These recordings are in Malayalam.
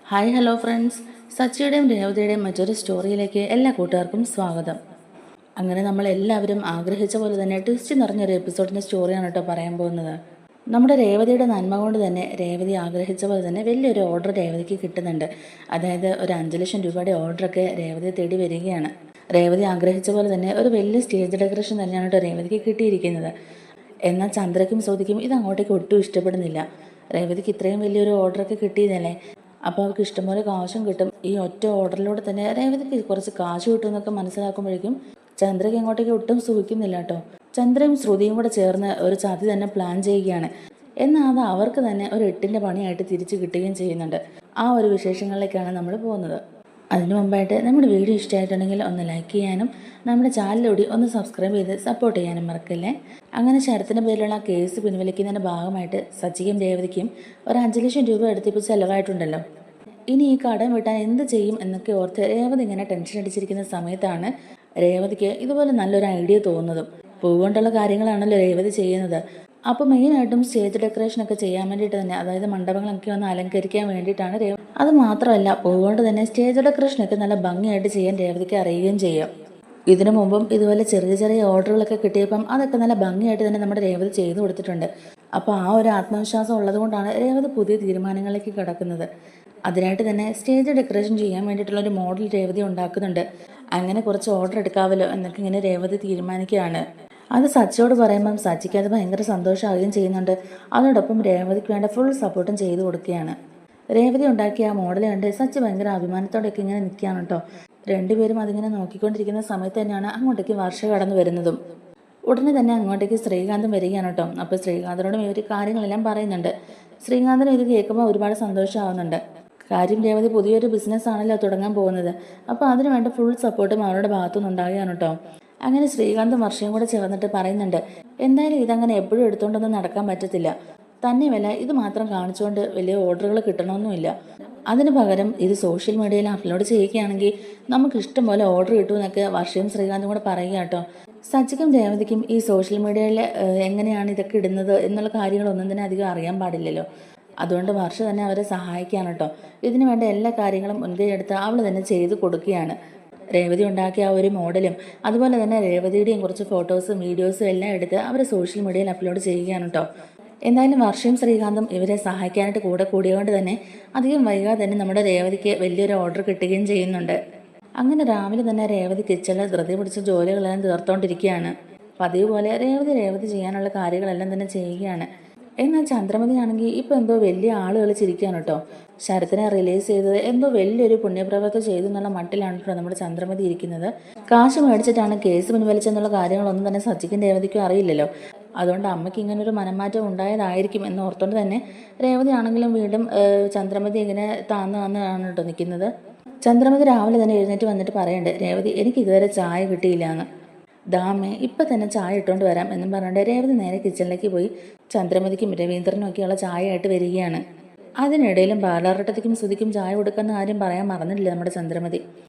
ഹായ് ഹലോ ഫ്രണ്ട്സ്, സച്ചിയുടെയും രേവതിയുടെയും മറ്റൊരു സ്റ്റോറിയിലേക്ക് എല്ലാ കൂട്ടുകാർക്കും സ്വാഗതം. അങ്ങനെ നമ്മൾ എല്ലാവരും ആഗ്രഹിച്ച പോലെ തന്നെ ട്വിസ്റ്റ് നിറഞ്ഞൊരു എപ്പിസോഡിൻ്റെ സ്റ്റോറിയാണ് കേട്ടോ പറയാൻ പോകുന്നത്. നമ്മുടെ രേവതിയുടെ നന്മ കൊണ്ട് തന്നെ രേവതി ആഗ്രഹിച്ച പോലെ തന്നെ വലിയൊരു ഓർഡർ രേവതിക്ക് കിട്ടുന്നുണ്ട്. അതായത് ഒരു 5 ലക്ഷം രൂപയുടെ ഓർഡറൊക്കെ രേവതിയെ തേടി വരികയാണ്. രേവതി ആഗ്രഹിച്ച പോലെ തന്നെ ഒരു വലിയ സ്റ്റേജ് ഡെക്കറേഷൻ തന്നെയാണ് കേട്ടോ രേവതിക്ക് കിട്ടിയിരിക്കുന്നത്. എന്നാൽ ചന്ദ്രയ്ക്കും ശ്രുതിക്കും ഇത് അങ്ങോട്ടേക്ക് ഒട്ടും ഇഷ്ടപ്പെടുന്നില്ല. രേവതിക്ക് ഇത്രയും വലിയൊരു ഓർഡറൊക്കെ കിട്ടിയതല്ലേ, അപ്പോൾ അവർക്ക് ഇഷ്ടംപോലെ കാശും കിട്ടും. ഈ ഒറ്റ ഓർഡറിലൂടെ തന്നെ രേവതിക്ക് കുറച്ച് കാശ് കിട്ടും എന്നൊക്കെ മനസ്സിലാക്കുമ്പോഴേക്കും ചന്ദ്രയ്ക്ക് അങ്ങോട്ടേക്ക് ഒട്ടും സുഖിക്കുന്നില്ല കേട്ടോ. ചന്ദ്രയും ശ്രുതിയും കൂടെ ചേർന്ന് ഒരു ചതി തന്നെ പ്ലാൻ ചെയ്യുകയാണ്. എന്നാൽ അത് അവർക്ക് തന്നെ ഒരു 8ന്റെ പണിയായിട്ട് തിരിച്ചു കിട്ടുകയും ചെയ്യുന്നുണ്ട്. ആ ഒരു വിശേഷങ്ങളിലേക്കാണ് നമ്മൾ പോകുന്നത്. അതിനു മുമ്പായിട്ട് നമ്മുടെ വീഡിയോ ഇഷ്ടമായിട്ടുണ്ടെങ്കിൽ ഒന്ന് ലൈക്ക് ചെയ്യാനും നമ്മുടെ ചാനലിലൂടെ ഒന്ന് സബ്സ്ക്രൈബ് ചെയ്ത് സപ്പോർട്ട് ചെയ്യാനും മറക്കല്ലേ. അങ്ങനെ ശരത്തിൻ്റെ പേരിലുള്ള കേസ് പിൻവലിക്കുന്നതിൻ്റെ ഭാഗമായിട്ട് സച്ചിക്കും രേവതിക്കും ഒരു 5 ലക്ഷം രൂപ എടുത്തിപ്പോൾ ചിലവായിട്ടുണ്ടല്ലോ. ഇനി ഈ കടം വീട്ടാൻ എന്ത് ചെയ്യും എന്നൊക്കെ ഓർത്ത് രേവതി ഇങ്ങനെ ടെൻഷൻ അടിച്ചിരിക്കുന്ന സമയത്താണ് രേവതിക്ക് ഇതുപോലെ നല്ലൊരു ഐഡിയ തോന്നുന്നതും. പൂവുകൊണ്ടുള്ള കാര്യങ്ങളാണല്ലോ രേവതി ചെയ്യുന്നത്. അപ്പോൾ മെയിനായിട്ടും സ്റ്റേജ് ഡെക്കറേഷനൊക്കെ ചെയ്യാൻ വേണ്ടിയിട്ട് തന്നെ, അതായത് മണ്ഡപങ്ങളൊക്കെ ഒന്ന് അലങ്കരിക്കാൻ വേണ്ടിയിട്ടാണ് രേവതി. അത് മാത്രമല്ല, പൂവുകൊണ്ട് തന്നെ സ്റ്റേജ് ഡെക്കറേഷനൊക്കെ നല്ല ഭംഗിയായിട്ട് ചെയ്യാൻ രേവതിക്ക് അറിയുകയും ചെയ്യാം. ഇതിനു മുമ്പും ഇതുപോലെ ചെറിയ ചെറിയ ഓർഡറുകളൊക്കെ കിട്ടിയപ്പം അതൊക്കെ നല്ല ഭംഗിയായിട്ട് തന്നെ നമ്മുടെ രേവതി ചെയ്തു കൊടുത്തിട്ടുണ്ട്. അപ്പോൾ ആ ഒരു ആത്മവിശ്വാസം ഉള്ളതുകൊണ്ടാണ് രേവതി പുതിയ തീരുമാനങ്ങളിലേക്ക് കിടക്കുന്നത്. അതിനായിട്ട് തന്നെ സ്റ്റേജ് ഡെക്കറേഷൻ ചെയ്യാൻ വേണ്ടിയിട്ടുള്ളൊരു മോഡൽ രേവതി ഉണ്ടാക്കുന്നുണ്ട്. അങ്ങനെ കുറച്ച് ഓർഡർ എടുക്കാമല്ലോ എന്നൊക്കെ ഇങ്ങനെ രേവതി തീരുമാനിക്കുകയാണ്. അത് സച്ചിയോട് പറയുമ്പം സച്ചിക്ക് അത് ഭയങ്കര സന്തോഷമാവുകയും ചെയ്യുന്നുണ്ട്. അതോടൊപ്പം രേവതിക്ക് വേണ്ട ഫുൾ സപ്പോർട്ടും ചെയ്തു കൊടുക്കുകയാണ്. രേവതി ഉണ്ടാക്കിയ ആ മോഡൽ കണ്ട് സച്ചി ഭയങ്കര അഭിമാനത്തോടെയൊക്കെ ഇങ്ങനെ നിൽക്കുകയാണ് കേട്ടോ. രണ്ടുപേരും അതിങ്ങനെ നോക്കിക്കൊണ്ടിരിക്കുന്ന സമയത്ത് തന്നെയാണ് അങ്ങോട്ടേക്ക് വർഷ കടന്നു വരുന്നതും. ഉടനെ തന്നെ അങ്ങോട്ടേക്ക് ശ്രീകാന്തും വരികയാണ് കേട്ടോ. അപ്പോൾ ശ്രീകാന്തിനോടും ഇവർ കാര്യങ്ങളെല്ലാം പറയുന്നുണ്ട്. ശ്രീകാന്തിന് ഇത് കേൾക്കുമ്പോൾ ഒരുപാട് സന്തോഷമാവുന്നുണ്ട്. കാര്യം രേവതി പുതിയൊരു ബിസിനസ് ആണല്ലോ തുടങ്ങാൻ പോകുന്നത്. അപ്പോൾ അതിന് വേണ്ട ഫുൾ സപ്പോർട്ടും അവരുടെ ഭാഗത്തുനിന്ന് ഉണ്ടാവുകയാണ് കേട്ടോ. അങ്ങനെ ശ്രീകാന്തും വർഷയും കൂടെ ചേർന്നിട്ട് പറയുന്നുണ്ട്, എന്തായാലും ഇതങ്ങനെ എപ്പോഴും എടുത്തുകൊണ്ടൊന്നും നടക്കാൻ പറ്റത്തില്ല. തന്നെയുമല്ല, ഇത് മാത്രം കാണിച്ചുകൊണ്ട് വലിയ ഓർഡറുകൾ കിട്ടണമെന്നുമില്ല. അതിന് പകരം ഇത് സോഷ്യൽ മീഡിയയിൽ അപ്ലോഡ് ചെയ്യുകയാണെങ്കിൽ നമുക്ക് ഇഷ്ടം പോലെ ഓർഡർ കിട്ടുമെന്നൊക്കെ വർഷയും ശ്രീകാന്തും കൂടെ പറയുക കേട്ടോ. സച്ചിക്കും രേവതിക്കും ഈ സോഷ്യൽ മീഡിയയിൽ എങ്ങനെയാണ് ഇതൊക്കെ ഇടുന്നത് എന്നുള്ള കാര്യങ്ങളൊന്നും തന്നെ അധികം അറിയാൻ പാടില്ലല്ലോ. അതുകൊണ്ട് വർഷ തന്നെ അവരെ സഹായിക്കുകയാണ് കേട്ടോ. ഇതിനു വേണ്ട എല്ലാ കാര്യങ്ങളും മുൻകൈ എടുത്ത് അവൾ തന്നെ ചെയ്ത് കൊടുക്കുകയാണ്. രേവതി ഉണ്ടാക്കിയ ആ ഒരു മോഡലും അതുപോലെ തന്നെ രേവതിയുടെയും കുറച്ച് ഫോട്ടോസും വീഡിയോസും എല്ലാം എടുത്ത് അവർ സോഷ്യൽ മീഡിയയിൽ അപ്ലോഡ് ചെയ്യുകയാണ് കേട്ടോ. എന്തായാലും വർഷയും ശ്രീകാന്തും ഇവരെ സഹായിക്കാനായിട്ട് കൂടെ കൂടിയതുകൊണ്ട് തന്നെ അധികം വൈകാതെ തന്നെ നമ്മുടെ രേവതിക്ക് വലിയൊരു ഓർഡർ കിട്ടുകയും ചെയ്യുന്നുണ്ട്. അങ്ങനെ രാവിലെ തന്നെ രേവതി കിച്ചണിൽ ധൃതി പിടിച്ച ജോലികളെല്ലാം തീർത്തുകൊണ്ടിരിക്കുകയാണ്. പതിവ് പോലെ രേവതി ചെയ്യാനുള്ള കാര്യങ്ങളെല്ലാം തന്നെ ചെയ്യുകയാണ്. എന്നാൽ ചന്ദ്രമതിയാണെങ്കിൽ ഇപ്പോൾ എന്തോ വലിയ ആൾ കളിച്ചിരിക്കുകയാണ് കേട്ടോ. ശരത്തിനെ റിലീസ് ചെയ്തത് എന്തോ വലിയൊരു പുണ്യപ്രവൃത്തി ചെയ്തു എന്നുള്ള മട്ടിലാണ് കേട്ടോ നമ്മുടെ ചന്ദ്രമതി ഇരിക്കുന്നത്. കാശ് മേടിച്ചിട്ടാണ് കേസ് പിൻവലിച്ചെന്നുള്ള കാര്യങ്ങളൊന്നും തന്നെ സച്ചിക്കും രേവതിക്കും അറിയില്ലല്ലോ. അതുകൊണ്ട് അമ്മയ്ക്ക് ഇങ്ങനൊരു മനംമാറ്റം ഉണ്ടായതായിരിക്കും എന്ന് ഓർത്തുകൊണ്ട് തന്നെ രേവതി ആണെങ്കിലും വീണ്ടും ചന്ദ്രമതി ഇങ്ങനെ താന്നാണ് കേട്ടോ നിൽക്കുന്നത്. ചന്ദ്രമതി രാവിലെ തന്നെ എഴുന്നേറ്റ് വന്നിട്ട് പറയുന്നുണ്ട്, രേവതി എനിക്ക് ഇതുവരെ ചായ കിട്ടിയില്ല എന്ന്. ദാമേ ഇപ്പം തന്നെ ചായ ഇട്ടുകൊണ്ട് വരാം എന്നും പറഞ്ഞുകൊണ്ട് രേവതി നേരെ കിച്ചണിലേക്ക് പോയി ചന്ദ്രമതിക്കും രവീന്ദ്രനും ഒക്കെയുള്ള ചായ ആയിട്ട് വരികയാണ്. അതിനിടയിലും പാലാറട്ടത്തിക്കും ശ്രുതിക്കും ചായ കൊടുക്കുന്ന കാര്യം പറയാൻ മറന്നിട്ടില്ല നമ്മുടെ ചന്ദ്രമതി.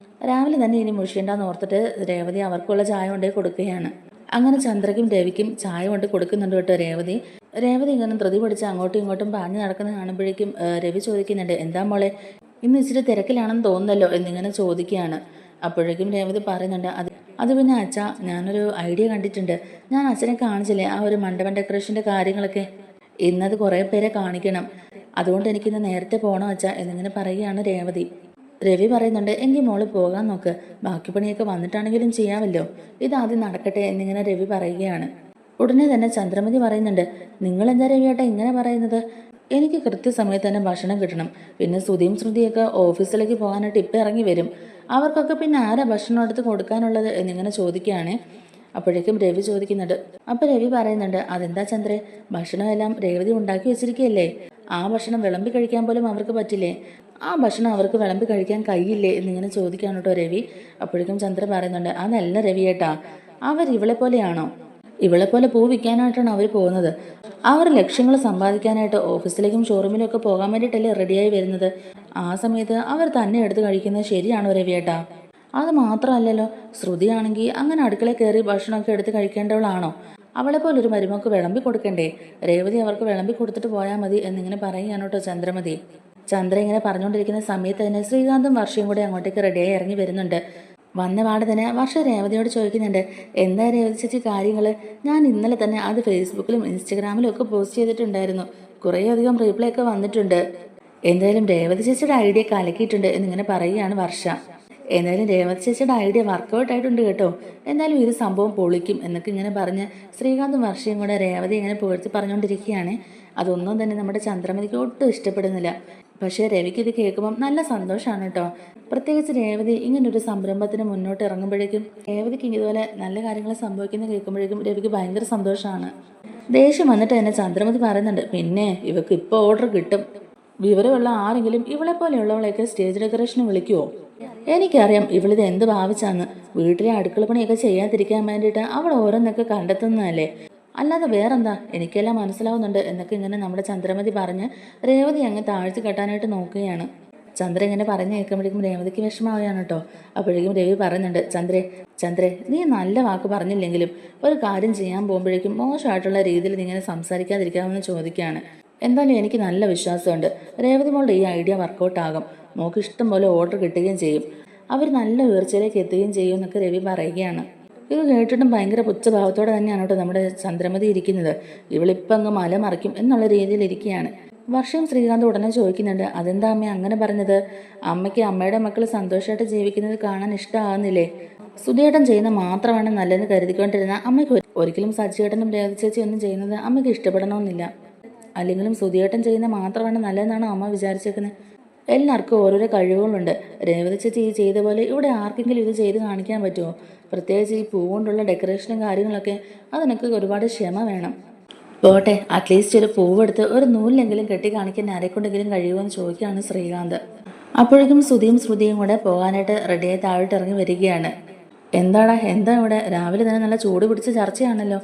രാവിലെ തന്നെ ഇനി മുഷിയണ്ടെന്ന് ഓർത്തിട്ട് രേവതി അവർക്കുള്ള ചായ കൊണ്ടേ കൊടുക്കുകയാണ്. അങ്ങനെ ചന്ദ്രയ്ക്കും രവിക്കും ചായ കൊണ്ട് കൊടുക്കുന്നുണ്ട് കേട്ടോ രേവതി ഇങ്ങനെ ധൃതി പിടിച്ച് അങ്ങോട്ടും ഇങ്ങോട്ടും പാഞ്ഞു നടക്കുന്ന കാണുമ്പോഴേക്കും രവി ചോദിക്കുന്നുണ്ട്, എന്താ മോളെ ഇന്ന് ഇച്ചിരി തിരക്കിലാണെന്ന് തോന്നുന്നല്ലോ എന്നിങ്ങനെ ചോദിക്കുകയാണ്. അപ്പോഴേക്കും രേവതി പറയുന്നുണ്ട്, അത് പിന്നെ അച്ഛാ, ഞാനൊരു ഐഡിയ കണ്ടിട്ടുണ്ട്. ഞാൻ അച്ഛനെ കാണിച്ചില്ലേ ആ ഒരു മണ്ഡപം ഡെക്കറേഷൻ്റെ കാര്യങ്ങളൊക്കെ. ഇന്നത് കുറേ പേരെ കാണിക്കണം, അതുകൊണ്ട് എനിക്കിന്ന് നേരത്തെ പോകണം അച്ഛാ എന്നിങ്ങനെ പറയുകയാണ് രേവതി. രവി പറയുന്നുണ്ട്, എങ്കിൽ മോള് പോകാൻ നോക്ക്, ബാക്കി പണിയൊക്കെ വന്നിട്ടാണെങ്കിലും ചെയ്യാമല്ലോ, ഇതാദ്യം നടക്കട്ടെ എന്നിങ്ങനെ രവി പറയുകയാണ്. ഉടനെ തന്നെ ചന്ദ്രമതി പറയുന്നുണ്ട്, നിങ്ങളെന്താ രവിയേട്ടാ ഇങ്ങനെ പറയുന്നത്? എനിക്ക് കൃത്യസമയത്ത് തന്നെ ഭക്ഷണം കിട്ടണം. പിന്നെ ശ്രുതിയൊക്കെ ഓഫീസിലേക്ക് പോകാനായിട്ട് ഇപ്പം ഇറങ്ങി വരും. അവർക്കൊക്കെ പിന്നെ ആരാ ഭക്ഷണം എടുത്ത് കൊടുക്കാനുള്ളത് എന്നിങ്ങനെ ചോദിക്കുകയാണ്. അപ്പോഴേക്കും രവി ചോദിക്കുന്നുണ്ട്. അപ്പോൾ രവി പറയുന്നുണ്ട്, അതെന്താ ചന്ദ്രേ, ഭക്ഷണമെല്ലാം രേവതി ഉണ്ടാക്കി വെച്ചിരിക്കുകയല്ലേ, ആ ഭക്ഷണം വിളമ്പി കഴിക്കാൻ പോലും അവർക്ക് പറ്റില്ലേ? ആ ഭക്ഷണം അവർക്ക് വിളമ്പി കഴിക്കാൻ കഴിയില്ലേ എന്നിങ്ങനെ ചോദിക്കുകയാണ് കേട്ടോ രവി. അപ്പോഴേക്കും ചന്ദ്ര പറയുന്നുണ്ട്, അതല്ല രവിയേട്ടാ, അവർ ഇവളെ പോലെയാണോ? ഇവളെ പോലെ പൂ വിൽക്കാനായിട്ടാണ് അവർ പോകുന്നത്. അവർ ലക്ഷ്യങ്ങൾ സമ്പാദിക്കാനായിട്ട് ഓഫീസിലേക്കും ഷോറൂമിലും ഒക്കെ പോകാൻ വേണ്ടിയിട്ടല്ലേ റെഡിയായി വരുന്നത്. ആ സമയത്ത് അവർ തന്നെ എടുത്ത് കഴിക്കുന്നത് ശരിയാണോ രവിയേട്ടാ? അത് മാത്രമല്ലല്ലോ, ശ്രുതിയാണെങ്കിൽ അങ്ങനെ അടുക്കളയിൽ കയറി ഭക്ഷണമൊക്കെ എടുത്ത് കഴിക്കേണ്ടവളാണോ? അവളെ പോലൊരു മരുമക്ക് വിളമ്പി കൊടുക്കണ്ടേ? രേവതി അവർക്ക് വിളമ്പി കൊടുത്തിട്ട് പോയാൽ മതി എന്നിങ്ങനെ പറയുകയാണ് കേട്ടോ ചന്ദ്രമതി. ചന്ദ്ര ഇങ്ങനെ പറഞ്ഞുകൊണ്ടിരിക്കുന്ന സമയത്ത് തന്നെ ശ്രീകാന്തും വർഷയും കൂടി അങ്ങോട്ടേക്ക് റെഡിയായി ഇറങ്ങി വരുന്നുണ്ട്. വന്ന പാട് തന്നെ വർഷ രേവതിയോട് ചോദിക്കുന്നുണ്ട്, എന്താ രേവതി ചേച്ചി കാര്യങ്ങൾ? ഞാൻ ഇന്നലെ തന്നെ അത് ഫേസ്ബുക്കിലും ഇൻസ്റ്റഗ്രാമിലും ഒക്കെ പോസ്റ്റ് ചെയ്തിട്ടുണ്ടായിരുന്നു. കുറേയധികം റീപ്ലൈ ഒക്കെ വന്നിട്ടുണ്ട്. എന്തായാലും രേവതി ചേച്ചിയുടെ ഐഡിയ കലക്കിയിട്ടുണ്ട് എന്നിങ്ങനെ പറയുകയാണ് വർഷ. എന്തായാലും രേവതി ചേച്ചിയുടെ ഐഡിയ വർക്കൗട്ട് ആയിട്ടുണ്ട് കേട്ടോ. എന്തായാലും ഇത് സംഭവം പൊളിക്കും എന്നൊക്കെ ഇങ്ങനെ പറഞ്ഞ് ശ്രീകാന്തും വർഷയും കൂടെ രേവതി ഇങ്ങനെ പുകഴ്ത്തി പറഞ്ഞുകൊണ്ടിരിക്കുകയാണ്. അതൊന്നും തന്നെ നമ്മുടെ ചന്ദ്രമതിക്ക് ഒട്ടും ഇഷ്ടപ്പെടുന്നില്ല. പക്ഷേ രവിക്ക് ഇത് കേൾക്കുമ്പം നല്ല സന്തോഷമാണ് കേട്ടോ. പ്രത്യേകിച്ച് രേവതി ഇങ്ങനൊരു സംരംഭത്തിന് മുന്നോട്ട് ഇറങ്ങുമ്പോഴേക്കും രേവതിക്ക് ഇതുപോലെ നല്ല കാര്യങ്ങൾ സംഭവിക്കുന്ന കേൾക്കുമ്പോഴേക്കും രവിക്ക് ഭയങ്കര സന്തോഷമാണ്. ദേഷ്യം വന്നിട്ട് തന്നെ ചന്ദ്രമതി പറയുന്നുണ്ട്, പിന്നെ ഇവക്ക് ഇപ്പോൾ ഓർഡർ കിട്ടും. വിവരമുള്ള ആരെങ്കിലും ഇവളെ പോലെയുള്ളവളെയൊക്കെ സ്റ്റേജ് ഡെക്കറേഷന് വിളിക്കുവോ? എനിക്കറിയാം ഇവളിത് എന്ത് ഭാവിച്ചാന്ന്. വീട്ടിലെ അടുക്കള പണിയൊക്കെ ചെയ്യാതിരിക്കാൻ വേണ്ടിയിട്ട് അവൾ ഓരോന്നൊക്കെ കണ്ടെത്തുന്നതല്ലേ, അല്ലാതെ വേറെന്താ, എനിക്കെല്ലാം മനസ്സിലാവുന്നുണ്ട് എന്നൊക്കെ ഇങ്ങനെ നമ്മുടെ ചന്ദ്രമതി പറഞ്ഞ് രേവതി അങ്ങ് താഴ്ത്തി കെട്ടാനായിട്ട് നോക്കുകയാണ്. ചന്ദ്ര ഇങ്ങനെ പറഞ്ഞു കേൾക്കുമ്പോഴേക്കും രേവതിക്ക് വിഷമാവുകയാണ് കേട്ടോ. അപ്പോഴേക്കും രവി പറയുന്നുണ്ട്, ചന്ദ്രേ നീ നല്ല വാക്ക് പറഞ്ഞില്ലെങ്കിലും ഒരു കാര്യം ചെയ്യാൻ പോകുമ്പോഴേക്കും മോശമായിട്ടുള്ള രീതിയിൽ നീ ഇങ്ങനെ സംസാരിക്കാതിരിക്കാമെന്ന് ചോദിക്കുകയാണ്. എന്തായാലും എനിക്ക് നല്ല വിശ്വാസമുണ്ട് രേവതി മോളുടെ ഈ ഐഡിയ വർക്കൗട്ട് ആകും. മോൾക്ക് ഇഷ്ടം പോലെ ഓർഡർ കിട്ടുകയും ചെയ്യും. അവർ നല്ല ഉയർച്ചയിലേക്ക് എത്തുകയും ചെയ്യും എന്നൊക്കെ രവി പറയുകയാണ്. ഇത് കേട്ടിട്ടും ഭയങ്കര പുച്ഛഭാവത്തോടെ തന്നെയാണ് കേട്ടോ നമ്മുടെ ചന്ദ്രമതി ഇരിക്കുന്നത്. ഇവളിപ്പം അങ്ങ് മല മറിക്കും എന്നുള്ള രീതിയിൽ ഇരിക്കുകയാണ്. വർഷയും ശ്രീകാന്ത് ഉടനെ ചോദിക്കുന്നുണ്ട്, അതെന്താ അമ്മ അങ്ങനെ പറഞ്ഞത്? അമ്മയ്ക്ക് അമ്മയുടെ മക്കൾ സന്തോഷമായിട്ട് ജീവിക്കുന്നത് കാണാൻ ഇഷ്ടമാകുന്നില്ലേ? സുധിയേട്ടൻ ചെയ്യുന്ന മാത്രമാണ് നല്ലതെന്ന് കരുതിക്കൊണ്ടിരുന്ന അമ്മയ്ക്ക് ഒരിക്കലും സച്ചിയേട്ടനും രേവതി ചേച്ചി ഒന്നും ചെയ്യുന്നത് അമ്മയ്ക്ക് ഇഷ്ടപ്പെടണമെന്നില്ല. അല്ലെങ്കിലും സുധിയേട്ടൻ ചെയ്യുന്ന മാത്രമാണ് നല്ലതെന്നാണ് അമ്മ വിചാരിച്ചേക്കുന്നത്. എല്ലാവർക്കും ഓരോരോ കഴിവുകളുണ്ട്. രേവതി ചേച്ചി ഈ ചെയ്ത പോലെ ഇവിടെ ആർക്കെങ്കിലും ഇത് ചെയ്ത് കാണിക്കാൻ പറ്റുമോ? പ്രത്യേകിച്ച് ഈ പൂ കൊണ്ടുള്ള ഡെക്കറേഷനും കാര്യങ്ങളൊക്കെ അതിനൊക്കെ ഒരുപാട് ക്ഷമ വേണം. പോട്ടെ, അറ്റ്ലീസ്റ്റ് ഒരു പൂവെടുത്ത് ഒരു നൂലിലെങ്കിലും കെട്ടി കാണിക്കാൻ ആരെക്കൊണ്ടെങ്കിലും കഴിയുമെന്ന് ചോദിക്കുകയാണ് ശ്രീകാന്ത്. അപ്പോഴേക്കും ശ്രുതിയും കൂടെ പോകാനായിട്ട് റെഡിയായി താഴോട്ട് ഇറങ്ങി വരികയാണ്. എന്താ ഇവിടെ രാവിലെ തന്നെ നല്ല ചൂട് പിടിച്ച ചർച്ചയാണല്ലോ.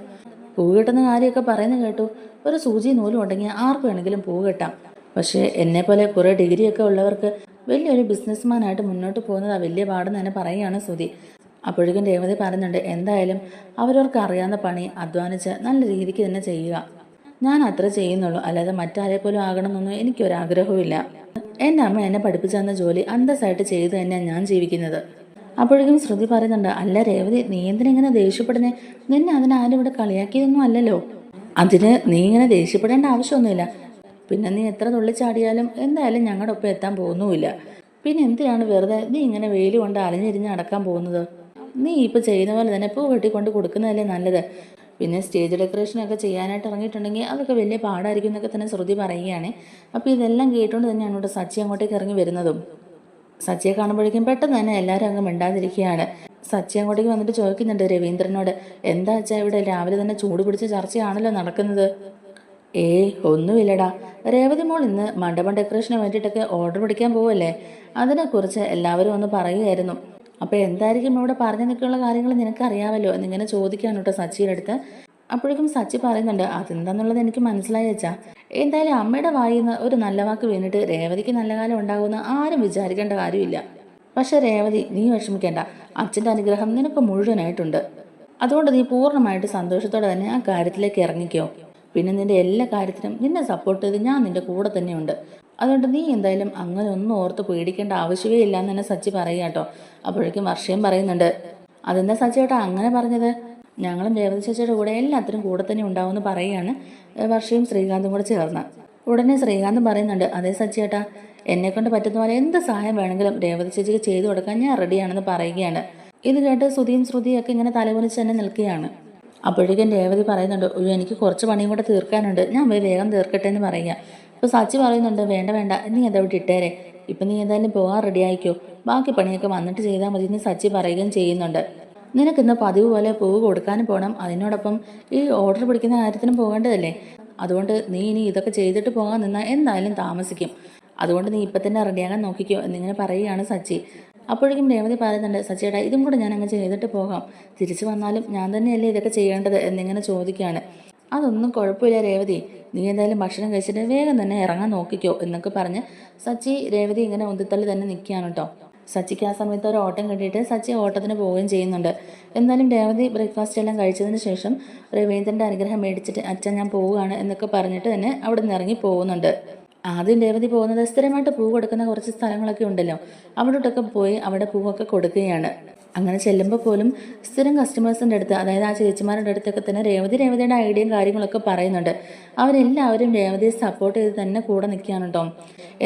പൂ കിട്ടുന്ന കാര്യമൊക്കെ പറയുന്നത് കേട്ടു. ഒരു സൂചി നൂലും ഉണ്ടെങ്കിൽ ആർക്ക് വേണമെങ്കിലും പൂ കെട്ടാം. പക്ഷേ എന്നെപ്പോലെ കുറേ ഡിഗ്രിയൊക്കെ ഉള്ളവർക്ക് വലിയൊരു ബിസിനസ്മാനായിട്ട് മുന്നോട്ട് പോകുന്നത് വലിയ പാടെന്ന് തന്നെ പറയുകയാണ് ശ്രുതി. അപ്പോഴേക്കും രേവതി പറയുന്നുണ്ട്, എന്തായാലും അവരവർക്ക് അറിയാവുന്ന പണി അധ്വാനിച്ച് നല്ല രീതിക്ക് തന്നെ ചെയ്യുക. ഞാൻ അത്ര ചെയ്യുന്നുള്ളൂ, അല്ലാതെ മറ്റാരെ പോലും ആകണമെന്നൊന്നും എനിക്കൊരാഗ്രഹവുമില്ല. എൻ്റെ അമ്മ എന്നെ പഠിപ്പിച്ചു തന്ന ജോലി അന്തസ്സായിട്ട് ചെയ്ത് തന്നെയാണ് ഞാൻ ജീവിക്കുന്നത്. അപ്പോഴേക്കും ശ്രുതി പറയുന്നുണ്ട്, അല്ല രേവതി, നീ എന്തിനെങ്ങനെ ദേഷ്യപ്പെടുന്നേ? നിന്നെ അതിനാരും ഇവിടെ കളിയാക്കിയതൊന്നും അല്ലല്ലോ. അതിന് നീ ഇങ്ങനെ ദേഷ്യപ്പെടേണ്ട ആവശ്യമൊന്നുമില്ല. പിന്നെ നീ എത്ര തുള്ളിച്ചാടിയാലും എന്തായാലും ഞങ്ങളുടെ ഒപ്പം എത്താൻ പോകുന്നുമില്ല. പിന്നെ എന്തിനാണ് വെറുതെ നീ ഇങ്ങനെ വെയിൽ കൊണ്ട് അലഞ്ഞിരിഞ്ഞ് നടക്കാൻ പോകുന്നത്? നീ ഇപ്പോൾ ചെയ്യുന്ന പോലെ തന്നെ പൂ കെട്ടിക്കൊണ്ട് കൊടുക്കുന്നതല്ലേ നല്ലത്. പിന്നെ സ്റ്റേജ് ഡെക്കറേഷനൊക്കെ ചെയ്യാനായിട്ട് ഇറങ്ങിയിട്ടുണ്ടെങ്കിൽ അതൊക്കെ വലിയ പാടായിരിക്കും എന്നൊക്കെ തന്നെ ശ്രുതി പറയുകയാണ്. അപ്പോൾ ഇതെല്ലാം കേട്ടുകൊണ്ട് തന്നെയാണ് ഇവിടെ സച്ചി അങ്ങോട്ടേക്ക് ഇറങ്ങി വരുന്നതും. സച്ചിയെ കാണുമ്പോഴേക്കും പെട്ടെന്ന് തന്നെ എല്ലാവരും അങ്ങ് മിണ്ടാതിരിക്കുകയാണ്. സച്ചി അങ്ങോട്ടേക്ക് വന്നിട്ട് ചോദിക്കുന്നുണ്ട് രവീന്ദ്രനോട്, എന്താ വെച്ചാൽ ഇവിടെ രാവിലെ തന്നെ ചൂട് പിടിച്ച ചർച്ചയാണല്ലോ നടക്കുന്നത്? ഒന്നുമില്ലടാ, രേവതി മോൾ ഇന്ന് മണ്ഡപം ഡെക്കറേഷന് വേണ്ടിയിട്ടൊക്കെ ഓർഡർ പിടിക്കാൻ പോവല്ലേ, അതിനെക്കുറിച്ച് എല്ലാവരും ഒന്ന് പറയുമായിരുന്നു. അപ്പോൾ എന്തായിരിക്കും ഇവിടെ പറഞ്ഞു നിൽക്കാനുള്ള കാര്യങ്ങൾ നിനക്കറിയാമല്ലോ എന്നിങ്ങനെ ചോദിക്കാണ് കേട്ടോ സച്ചിയുടെ അടുത്ത്. അപ്പോഴേക്കും സച്ചി പറയുന്നുണ്ട്, അതെന്താന്നുള്ളത് എനിക്ക് മനസ്സിലായി വെച്ചാ. എന്തായാലും അമ്മയുടെ വായിൽ നിന്ന് ഒരു നല്ല വാക്ക് വീണിട്ട് രേവതിക്ക് നല്ല കാലം ഉണ്ടാകുമെന്ന് ആരും വിചാരിക്കേണ്ട കാര്യമില്ല. പക്ഷെ രേവതി, നീ വിഷമിക്കേണ്ട, അച്ഛൻ്റെ അനുഗ്രഹം നിനക്ക് മുഴുവനായിട്ടുണ്ട്. അതുകൊണ്ട് നീ പൂർണ്ണമായിട്ട് സന്തോഷത്തോടെ തന്നെ ആ കാര്യത്തിലേക്ക് ഇറങ്ങിക്കോ. പിന്നെ നിന്റെ എല്ലാ കാര്യത്തിനും നിന്നെ സപ്പോർട്ട് ചെയ്ത് ഞാൻ നിന്റെ കൂടെ തന്നെയുണ്ട്. അതുകൊണ്ട് നീ എന്തായാലും അങ്ങനെ ഒന്നും ഓർത്ത് പേടിക്കേണ്ട ആവശ്യമേ ഇല്ല എന്ന് തന്നെ സച്ചി പറയുക കേട്ടോ. അപ്പോഴേക്കും വർഷയും പറയുന്നുണ്ട്, അതെന്താ സച്ചിയേട്ടാ അങ്ങനെ പറഞ്ഞത്? ഞങ്ങളും രേവതി ചേച്ചിയുടെ കൂടെ എല്ലാത്തിനും കൂടെ തന്നെ ഉണ്ടാവുമെന്ന് പറയുകയാണ് വർഷയും ശ്രീകാന്തും കൂടെ ചേർന്ന്. ഉടനെ ശ്രീകാന്തും പറയുന്നുണ്ട്, അതേ സച്ചിയേട്ടാ, എന്നെക്കൊണ്ട് പറ്റുന്ന പോലെ എന്ത് സഹായം വേണമെങ്കിലും രേവതി ചേച്ചിക്ക് ചെയ്തു കൊടുക്കാൻ ഞാൻ റെഡിയാണെന്ന് പറയുകയാണ്. ഇത് കേട്ട് ശ്രുതിയൊക്കെ ഇങ്ങനെ തലകുനിച്ച് തന്നെ നിൽക്കുകയാണ്. അപ്പോഴേക്കും രേവതി പറയുന്നുണ്ട്, എനിക്ക് കുറച്ച് പണിയും കൂടെ തീർക്കാനുണ്ട്, ഞാൻ പോയി വേഗം തീർക്കട്ടെ എന്ന് പറയുക. അപ്പോൾ സച്ചി പറയുന്നുണ്ട്, വേണ്ട നീ അതവിടെ ഇട്ടേരെ, ഇപ്പം നീ എന്തായാലും പോകാൻ റെഡി ആയിക്കോ, ബാക്കി പണിയൊക്കെ വന്നിട്ട് ചെയ്താൽ മതി എന്ന് സച്ചി പറയുകയും ചെയ്യുന്നുണ്ട്. നിനക്കിന്ന് പതിവ് പോലെ പൂവ് കൊടുക്കാനും പോകണം, അതിനോടൊപ്പം ഈ ഓർഡർ പിടിക്കുന്ന കാര്യത്തിനും പോകേണ്ടതല്ലേ. അതുകൊണ്ട് നീ ഇനി ഇതൊക്കെ ചെയ്തിട്ട് പോകാൻ നിന്നാൽ എന്തായാലും താമസിക്കും. അതുകൊണ്ട് നീ ഇപ്പം തന്നെ റെഡിയാകാൻ നോക്കിക്കോ എന്നിങ്ങനെ പറയുകയാണ് സച്ചി. അപ്പോഴേക്കും രേവതി പറയുന്നുണ്ട്, സച്ചിയേട്ടാ ഇതും കൂടെ ഞാൻ അങ്ങ് ചെയ്തിട്ട് പോകാം, തിരിച്ചു വന്നാലും ഞാൻ തന്നെയല്ലേ ഇതൊക്കെ ചെയ്യേണ്ടത് എന്നിങ്ങനെ ചോദിക്കുകയാണ്. അതൊന്നും കുഴപ്പമില്ല രേവതി, നീ എന്തായാലും ഭക്ഷണം കഴിച്ചിട്ട് വേഗം തന്നെ ഇറങ്ങാൻ നോക്കിക്കോ എന്നൊക്കെ പറഞ്ഞ് സച്ചി രേവതി ഇങ്ങനെ ഉന്തിത്തള്ളി തന്നെ നിൽക്കുകയാണ് കേട്ടോ. സച്ചിക്ക് ആ സമയത്ത് ഒരു ഓട്ടം കണ്ടിട്ട് സച്ചി ഓട്ടത്തിന് പോവുകയും ചെയ്യുന്നുണ്ട്. എന്നാലും രേവതി ബ്രേക്ക്ഫാസ്റ്റ് എല്ലാം കഴിച്ചതിന് ശേഷം രവീന്ദ്രൻ്റെ അനുഗ്രഹം മേടിച്ചിട്ട് അച്ഛൻ ഞാൻ പോവുകയാണ് എന്നൊക്കെ പറഞ്ഞിട്ട് തന്നെ അവിടെ നിന്ന് ഇറങ്ങി പോകുന്നുണ്ട്. ആദ്യം രേവതി പോകുന്നത് സ്ഥിരമായിട്ട് പൂ കൊടുക്കുന്ന കുറച്ച് സ്ഥലങ്ങളൊക്കെ ഉണ്ടല്ലോ, അവിടോട്ടൊക്കെ പോയി അവിടെ പൂവൊക്കെ കൊടുക്കുകയാണ്. അങ്ങനെ ചെല്ലുമ്പോൾ പോലും സ്ഥിരം കസ്റ്റമേഴ്സിൻ്റെ അടുത്ത്, അതായത് ആ ചേച്ചിമാരുടെ അടുത്തൊക്കെ തന്നെ രേവതിയുടെ ഐഡിയയും കാര്യങ്ങളൊക്കെ പറയുന്നുണ്ട്. അവരെല്ലാവരും രേവതിയെ സപ്പോർട്ട് ചെയ്ത് തന്നെ കൂടെ നിൽക്കുകയാണ് കേട്ടോ.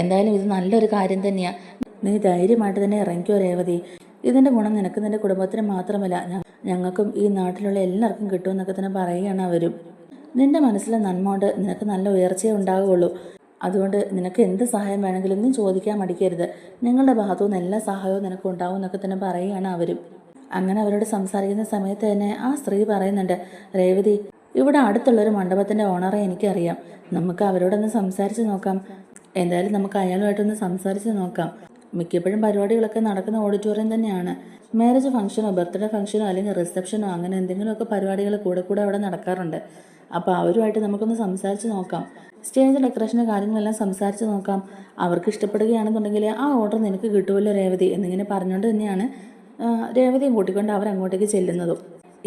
എന്തായാലും ഇത് നല്ലൊരു കാര്യം തന്നെയാണ്. നീ ധൈര്യമായിട്ട് തന്നെ ഇറങ്ങിക്കോ രേവതി. ഇതിൻ്റെ ഗുണം നിനക്ക് നിൻ്റെ കുടുംബത്തിന് മാത്രമല്ല ഞങ്ങൾക്കും ഈ നാട്ടിലുള്ള എല്ലാവർക്കും കിട്ടുമെന്നൊക്കെ തന്നെ പറയുകയാണ് അവരും. നിൻ്റെ മനസ്സിലെ നന്മ കൊണ്ട് നിനക്ക് നല്ല ഉയർച്ചയേ ഉണ്ടാവുകയുള്ളൂ. അതുകൊണ്ട് നിനക്ക് എന്ത് സഹായം വേണമെങ്കിലും നീ ചോദിക്കാൻ മടിക്കരുത്. ഞങ്ങളുടെ ഭാഗത്തുനിന്ന് എല്ലാ സഹായവും നിനക്ക് ഉണ്ടാവും എന്നൊക്കെ തന്നെ പറയുകയാണ് അവരും. അങ്ങനെ അവരോട് സംസാരിക്കുന്ന സമയത്ത് തന്നെ ആ സ്ത്രീ പറയുന്നുണ്ട്, രേവതി, ഇവിടെ അടുത്തുള്ളൊരു മണ്ഡപത്തിൻ്റെ ഓണറെ എനിക്കറിയാം. നമുക്ക് അവരോടൊന്ന് സംസാരിച്ച് നോക്കാം. എന്തായാലും നമുക്ക് അയാളുമായിട്ടൊന്ന് സംസാരിച്ച് നോക്കാം. മിക്കപ്പോഴും പരിപാടികളൊക്കെ നടക്കുന്ന ഓഡിറ്റോറിയം തന്നെയാണ്. മാരേജ് ഫംഗ്ഷനോ ബർത്ത്ഡേ ഫംഗ്ഷനോ അല്ലെങ്കിൽ റിസപ്ഷനോ അങ്ങനെ എന്തെങ്കിലുമൊക്കെ പരിപാടികൾ കൂടെ അവിടെ നടക്കാറുണ്ട്. അപ്പോൾ അവരുമായിട്ട് നമുക്കൊന്ന് സംസാരിച്ച് നോക്കാം. സ്റ്റേജ് ഡെക്കറേഷൻ്റെ കാര്യങ്ങളെല്ലാം സംസാരിച്ച് നോക്കാം. അവർക്ക് ഇഷ്ടപ്പെടുകയാണെന്നുണ്ടെങ്കിൽ ആ ഓർഡർ നിനക്ക് കിട്ടുമല്ലോ രേവതി എന്നിങ്ങനെ പറഞ്ഞുകൊണ്ട് തന്നെയാണ് രേവതിയും കൂട്ടിക്കൊണ്ട് അവരങ്ങോട്ടേക്ക് ചെല്ലുന്നതും.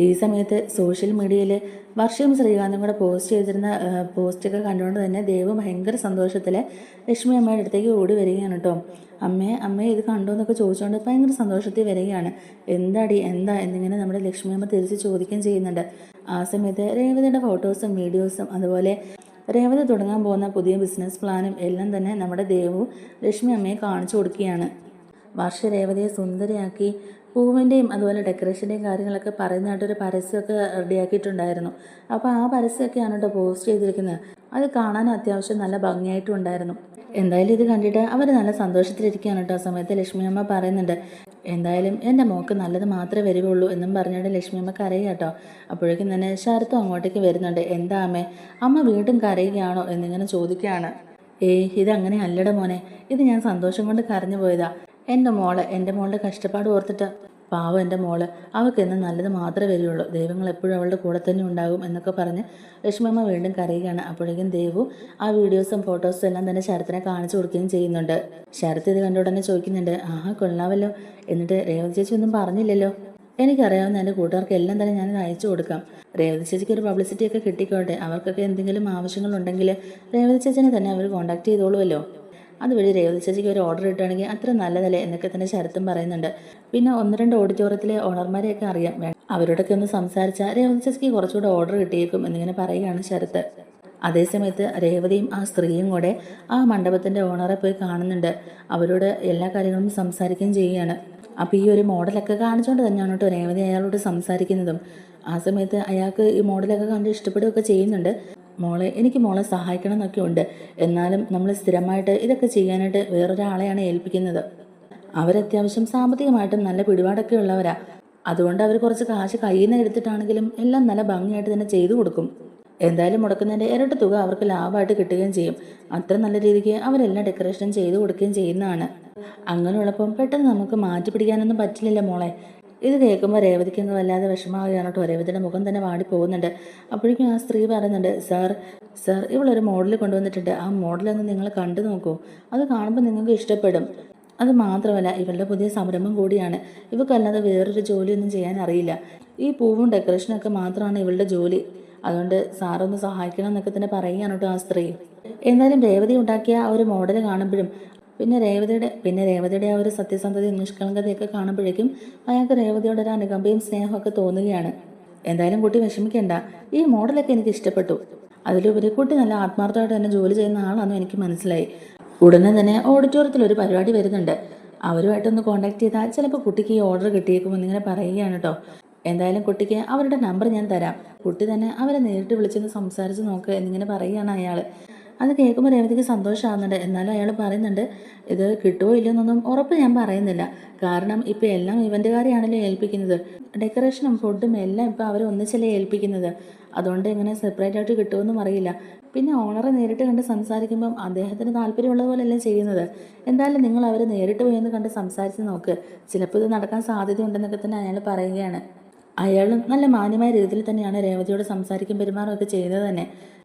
ഈ സമയത്ത് സോഷ്യൽ മീഡിയയിൽ വർഷയും ശ്രീകാന്തും കൂടെ പോസ്റ്റ് ചെയ്തിരുന്ന പോസ്റ്റൊക്കെ കണ്ടുകൊണ്ട് തന്നെ ദേവ് ഭയങ്കര സന്തോഷത്തിൽ ലക്ഷ്മി അമ്മയുടെ അടുത്തേക്ക് ഓടി വരികയാണ് കേട്ടോ. അമ്മേ ഇത് കണ്ടോ എന്നൊക്കെ ചോദിച്ചുകൊണ്ട് ഭയങ്കര സന്തോഷത്തിൽ വരികയാണ്. എന്താ എന്നിങ്ങനെ നമ്മുടെ ലക്ഷ്മി അമ്മ തിരിച്ച് ചോദിക്കുകയും ചെയ്യുന്നുണ്ട്. ആ സമയത്ത് രേവതിയുടെ ഫോട്ടോസും വീഡിയോസും അതുപോലെ രേവതി തുടങ്ങാൻ പോകുന്ന പുതിയ ബിസിനസ് പ്ലാനും എല്ലാം തന്നെ നമ്മുടെ ദേവു ലക്ഷ്മി അമ്മയെ കാണിച്ചു കൊടുക്കുകയാണ്. വർഷ രേവതിയെ സുന്ദരിയാക്കി പൂവിൻ്റെയും അതുപോലെ ഡെക്കറേഷൻ്റെയും കാര്യങ്ങളൊക്കെ പറയുന്നതായിട്ടൊരു പരസ്യമൊക്കെ റെഡിയാക്കിയിട്ടുണ്ടായിരുന്നു. അപ്പോൾ ആ പരസ്യമൊക്കെയാണ് കേട്ടോ പോസ്റ്റ് ചെയ്തിരിക്കുന്നത്. അത് കാണാനും അത്യാവശ്യം നല്ല ഭംഗിയായിട്ടും ഉണ്ടായിരുന്നു. എന്തായാലും ഇത് കണ്ടിട്ട് അവർ നല്ല സന്തോഷത്തിലിരിക്കുകയാണ് കേട്ടോ. ആ സമയത്ത് ലക്ഷ്മി അമ്മ പറയുന്നുണ്ട്, എന്തായാലും എൻ്റെ മോൾക്ക് നല്ലത് മാത്രമേ വരുവുള്ളൂ എന്നും പറഞ്ഞുകൊണ്ട് ലക്ഷ്മി അമ്മ കരയുക കേട്ടോ. അപ്പോഴേക്കും തന്നെ ശരത്തും അങ്ങോട്ടേക്ക് വരുന്നുണ്ട്. എന്താ അമ്മ വീണ്ടും കരയുകയാണോ എന്നിങ്ങനെ ചോദിക്കുകയാണ്. ഇതങ്ങനെ അല്ലട മോനെ, ഇത് ഞാൻ സന്തോഷം കൊണ്ട് കരഞ്ഞു പോയതാ. എൻ്റെ മോളുടെ കഷ്ടപ്പാട് ഓർത്തിട്ട്. പാവം എൻ്റെ മോള്, അവൾക്ക് എന്ന് നല്ലത് മാത്രമേ വരികയുള്ളൂ. ദൈവങ്ങൾ എപ്പോഴും അവളുടെ കൂടെ തന്നെ ഉണ്ടാകും എന്നൊക്കെ പറഞ്ഞ് ലക്ഷ്മമ്മ വീണ്ടും കരയുകയാണ്. അപ്പോഴേക്കും ദേവു ആ വീഡിയോസും ഫോട്ടോസും എല്ലാം തന്നെ ശരത്തിനെ കാണിച്ചു കൊടുക്കുകയും ചെയ്യുന്നുണ്ട്. ശരത്ത് ഇത് കണ്ട ഉടനെ ചോദിക്കുന്നുണ്ട്, ആഹാ കൊള്ളാമല്ലോ, എന്നിട്ട് രേവതി ചേച്ചി ഒന്നും പറഞ്ഞില്ലല്ലോ. എനിക്കറിയാവുന്ന എൻ്റെ കൂട്ടുകാർക്ക് എല്ലാം തന്നെ ഞാൻ അയച്ചു കൊടുക്കാം. രേവതി ചേച്ചിക്ക് ഒരു പബ്ലിസിറ്റിയൊക്കെ കിട്ടിക്കോട്ടെ. അവർക്കൊക്കെ എന്തെങ്കിലും ആവശ്യങ്ങളുണ്ടെങ്കിൽ രേവതി ചേച്ചിനെ തന്നെ അവർ കോൺടാക്ട് ചെയ്തോളുമല്ലോ. അതുവഴി രേവതി ചേച്ചിക്ക് ഒരു ഓർഡർ കിട്ടുകയാണെങ്കിൽ അത്ര നല്ലതല്ലേ എന്നൊക്കെ തന്നെ ശരത്തും പറയുന്നുണ്ട്. പിന്നെ 1-2 ഓഡിറ്റോറിയത്തിലെ ഓണർമാരെയൊക്കെ അറിയാം, അവരോടൊക്കെ ഒന്ന് സംസാരിച്ചാൽ രേവതി ചേച്ചിക്ക് കുറച്ചുകൂടെ ഓർഡർ കിട്ടിയേക്കും എന്നിങ്ങനെ പറയുകയാണ് ശരത്ത്. അതേസമയത്ത് രേവതിയും ആ സ്ത്രീയും കൂടെ ആ മണ്ഡപത്തിൻ്റെ ഓണറെ പോയി കാണുന്നുണ്ട്. അവരോട് എല്ലാ കാര്യങ്ങളും സംസാരിക്കുകയും ചെയ്യുകയാണ്. അപ്പോൾ ഈ ഒരു മോഡലൊക്കെ കാണിച്ചുകൊണ്ട് തന്നെയാണ് കേട്ടോ രേവതി അയാളോട് സംസാരിക്കുന്നതും. ആ സമയത്ത് അയാൾക്ക് ഈ മോഡലൊക്കെ കണ്ട് ഇഷ്ടപ്പെടുകയൊക്കെ ചെയ്യുന്നുണ്ട്. എനിക്ക് മോളെ സഹായിക്കണം എന്നൊക്കെ ഉണ്ട്. എന്നാലും നമ്മൾ സ്ഥിരമായിട്ട് ഇതൊക്കെ ചെയ്യാനായിട്ട് വേറൊരാളെയാണ് ഏൽപ്പിക്കുന്നത്. അവരത്യാവശ്യം സാമ്പത്തികമായിട്ടും നല്ല പിടിപാടൊക്കെ ഉള്ളവരാ. അതുകൊണ്ട് അവർ കുറച്ച് കാശ് കയ്യിൽ നിന്ന് എടുത്തിട്ടാണെങ്കിലും എല്ലാം നല്ല ഭംഗിയായിട്ട് തന്നെ ചെയ്തു കൊടുക്കും. എന്തായാലും മുടക്കുന്നതിൻ്റെ ഇരട്ടി തുക അവർക്ക് ലാഭമായിട്ട് കിട്ടുകയും ചെയ്യും. അത്ര നല്ല രീതിക്ക് അവരെല്ലാം ഡെക്കറേഷൻ ചെയ്തു കൊടുക്കുകയും ചെയ്യുന്നതാണ്. അങ്ങനെയുള്ളപ്പം പെട്ടെന്ന് നമുക്ക് മാറ്റി പിടിക്കാനൊന്നും പറ്റില്ലല്ലോ മോളെ. ഇത് കേൾക്കുമ്പോൾ രേവതിക്ക് അങ്ങ് വല്ലാതെ വിഷമമാവുകയാണ് കേട്ടോ. രേവതിയുടെ മുഖം തന്നെ വാടി പോകുന്നുണ്ട്. അപ്പോഴേക്കും ആ സ്ത്രീ പറയുന്നുണ്ട്, സാർ ഇവളൊരു മോഡൽ കൊണ്ടുവന്നിട്ടുണ്ട്. ആ മോഡലൊന്ന് നിങ്ങൾ കണ്ടു നോക്കൂ. അത് കാണുമ്പോൾ നിങ്ങൾക്ക് ഇഷ്ടപ്പെടും. അത് മാത്രമല്ല ഇവളുടെ പുതിയ സംരംഭം കൂടിയാണ്. ഇവക്കല്ലാതെ വേറൊരു ജോലിയൊന്നും ചെയ്യാൻ അറിയില്ല. ഈ പൂവും ഡെക്കറേഷനൊക്കെ മാത്രമാണ് ഇവളുടെ ജോലി. അതുകൊണ്ട് സാറൊന്ന് സഹായിക്കണം എന്നൊക്കെ തന്നെ പറയുകയാണ് കേട്ടോ ആ സ്ത്രീ. എന്തായാലും രേവതി ഉണ്ടാക്കിയ ആ ഒരു മോഡൽ കാണുമ്പോഴും പിന്നെ രേവതിയുടെ ആ ഒരു സത്യസന്ധതയും നിഷ്കളങ്കതയൊക്കെ കാണുമ്പോഴേക്കും അയാൾക്ക് രേവതിയോട് ഒരു അനുകമ്പയും സ്നേഹമൊക്കെ തോന്നുകയാണ്. എന്തായാലും കുട്ടി വിഷമിക്കണ്ട, ഈ മോഡലൊക്കെ എനിക്ക് ഇഷ്ടപ്പെട്ടു. അതിലുപരി കുട്ടി നല്ല ആത്മാർത്ഥമായിട്ട് തന്നെ ജോലി ചെയ്യുന്ന ആളാണെന്ന് എനിക്ക് മനസ്സിലായി. ഉടനെ തന്നെ ഓഡിറ്റോറിയത്തിൽ ഒരു പരിപാടി വരുന്നുണ്ട്. അവരുമായിട്ടൊന്ന് കോൺടാക്ട് ചെയ്താൽ ചിലപ്പോൾ കുട്ടിക്ക് ഈ ഓർഡർ കിട്ടിയേക്കും എന്നിങ്ങനെ പറയുകയാണ് കേട്ടോ. എന്തായാലും കുട്ടിക്ക് അവരുടെ നമ്പർ ഞാൻ തരാം. കുട്ടി തന്നെ അവരെ നേരിട്ട് വിളിച്ചൊന്ന് സംസാരിച്ച് നോക്കുക എന്നിങ്ങനെ പറയുകയാണ് അയാൾ. അത് കേൾക്കുമ്പോൾ രേവതിക്ക് സന്തോഷമാകുന്നുണ്ട്. എന്നാലും അയാൾ പറയുന്നുണ്ട്, ഇത് കിട്ടുമോ ഇല്ലെന്നൊന്നും ഉറപ്പ് ഞാൻ പറയുന്നില്ല. കാരണം ഇപ്പോൾ എല്ലാം ഇവൻ്റുകാരെയാണല്ലോ ഏൽപ്പിക്കുന്നത്. ഡെക്കറേഷനും ഫുഡും എല്ലാം ഇപ്പോൾ അവർ ഒന്നിച്ചല്ലേ ഏൽപ്പിക്കുന്നത്. അതുകൊണ്ട് ഇങ്ങനെ സെപ്പറേറ്റ് ആയിട്ട് കിട്ടുമെന്നും അറിയില്ല. പിന്നെ ഓണറെ നേരിട്ട് കണ്ട് സംസാരിക്കുമ്പം അദ്ദേഹത്തിന് താല്പര്യമുള്ളതുപോലെയല്ലേ ചെയ്യുന്നത്. എന്തായാലും നിങ്ങൾ അവരെ നേരിട്ട് പോയി ഒന്ന് കണ്ട് സംസാരിച്ച് നോക്ക്. ചിലപ്പോൾ ഇത് നടക്കാൻ സാധ്യതയുണ്ടെന്നൊക്കെ തന്നെ അയാൾ പറയുകയാണ്. അയാളും നല്ല മാന്യമായ രീതിയിൽ തന്നെയാണ് രേവതിയോട് സംസാരിക്കും പെരുമാറുമൊക്കെ ചെയ്യുന്നത് തന്നെ.